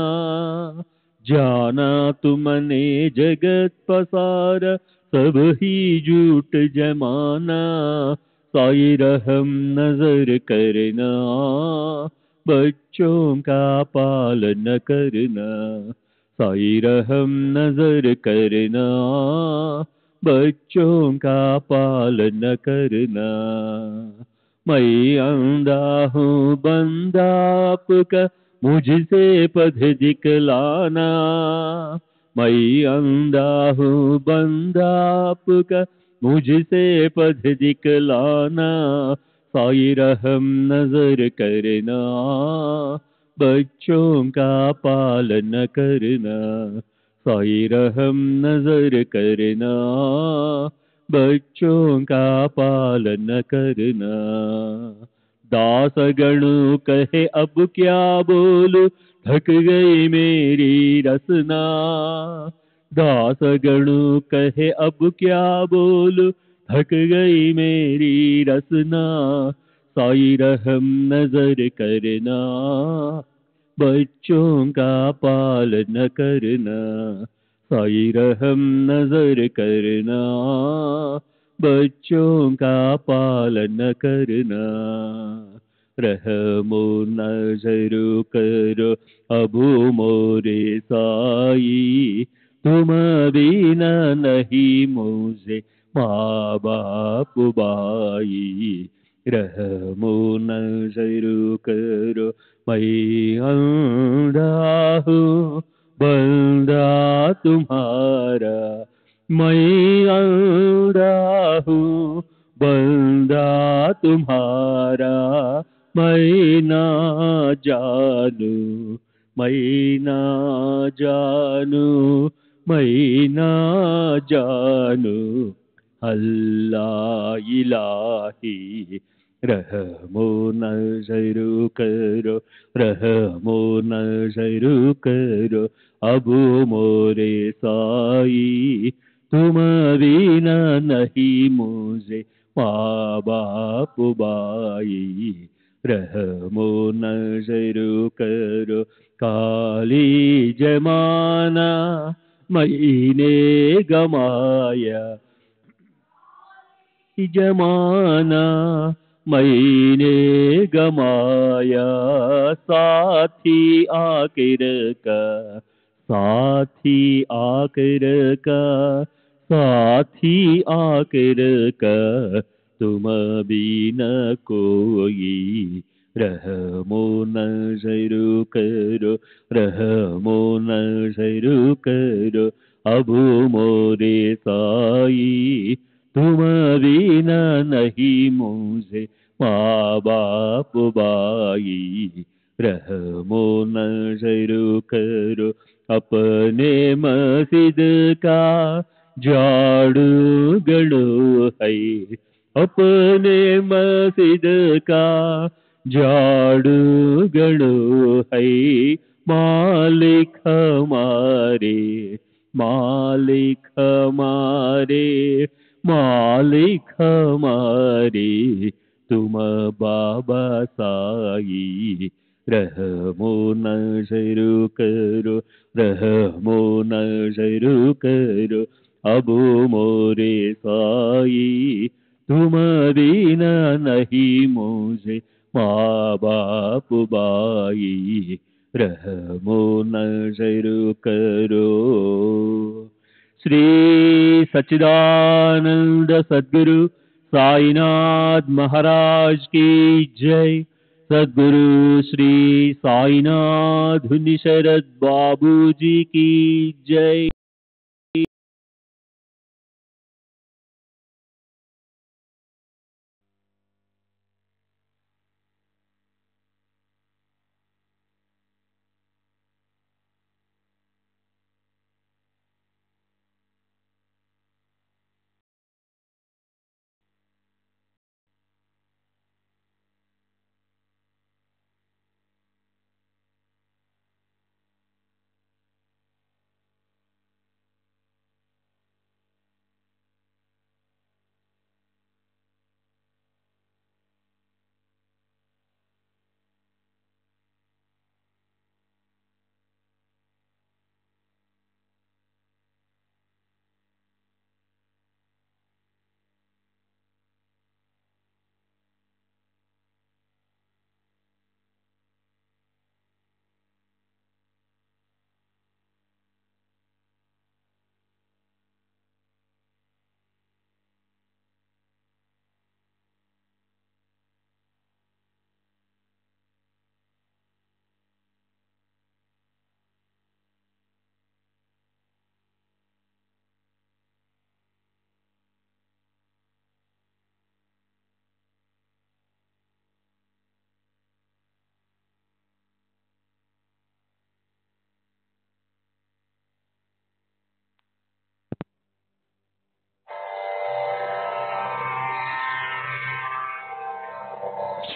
जाना तुमने जगत पसारा, सब ही झूठ जमाना। साई रहम नजर करना, बच्चों का पालन करना। साई रहम नजर करना, बच्चों का पालन करना। मैं अंधा हूँ बंदा आपका, मुझसे पथ दिखलाना। मैं अंधा हूँ बंदा आपका, मुझसे पथ दिखलाना। साई रहम नजर करना, बच्चों का पालन करना। साई रहम नजर करना, बच्चों का पालन करना। दास गणु कहे अब क्या बोलूं, थक गई मेरी रसना। दास गणु कहे अब क्या बोलूं, थक गई मेरी रसना। साई रहम नजर करना, बच्चों का पालन करना। साई रहम नजर करना, बच्चों का पालन करना। रहमो नजर करो अबू मोरे साई, तुम बिना नहीं मुझे माँ बाप भाई। रहमो नजर करो, मैं अंधा हूँ बंदा तुम्हारा। मैं अंधा हूँ बंदा तुम्हारा। मैं ना जानू, मैं ना जानू, मैं ना जानू। अल्लाह इलाही, रहमो नजरू करो, रहमो नजरू करो, अबू मोरे साई, तुम बिना नहीं मुझे माँ बाप बाई। रहमो नजरू करो, काली जमाना मैंने गमाया, जमाना मैंने गमाया, साथी आखिर का, साथी आखिर का, साथी आखिर का, तुम बिना कोई। रहमो नजरू करो, रहमो नजरू करो, अबू मोरे साई, तुम बिना नहीं मुझे माँ बाप बाई। रहमो नजरू करो, अपने मस्जिद का झाड़ू गड़ो है, अपने मस्जिद का झाड़ू गड़ो है, मालिक हमारे, मालिक हमारे, मालिक हमारे, तुम बाबा साई। रहमो नजरू करो, रहमो नजरू करो, अबू मोरे साई, तुम बिना नहीं मुझे माँ बाप बाई। रहमो नजरू करो। श्री सच्चिदानंद सद्गुरु साईनाथ महाराज की जय। सद्गुरु श्री साईनाथ शरद बाबू जी की जय।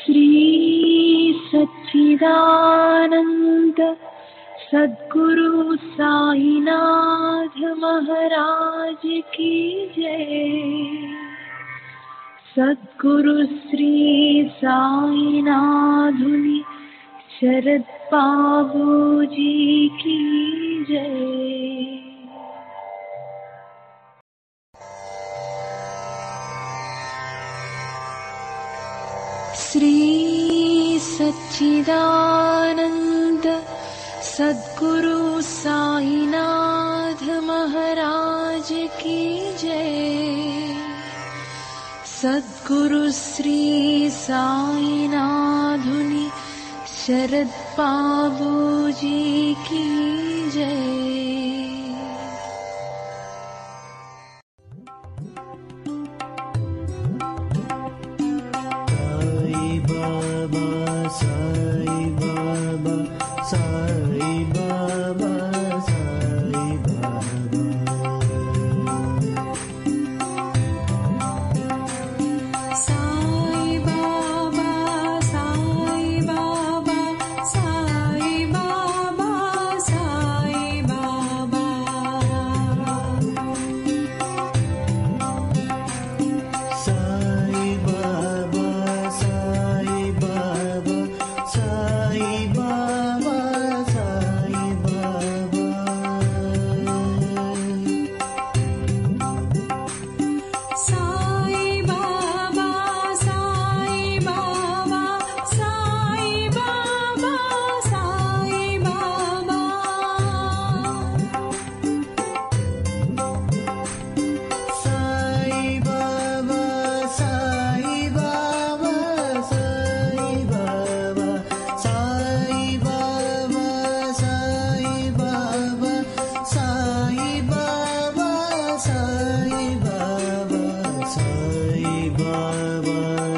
श्री सच्चिदानंद सद्गुरु साईनाथ महाराज की जय। सद्गुरु श्री साईनाथुनि शरद बाबू जी की जय। श्री सच्चिदानंद सद्गुरु साईनाथ महाराज की जय। सद्गुरु श्री साईनाथुनि शरद बाबू जी की जय। साई बाबा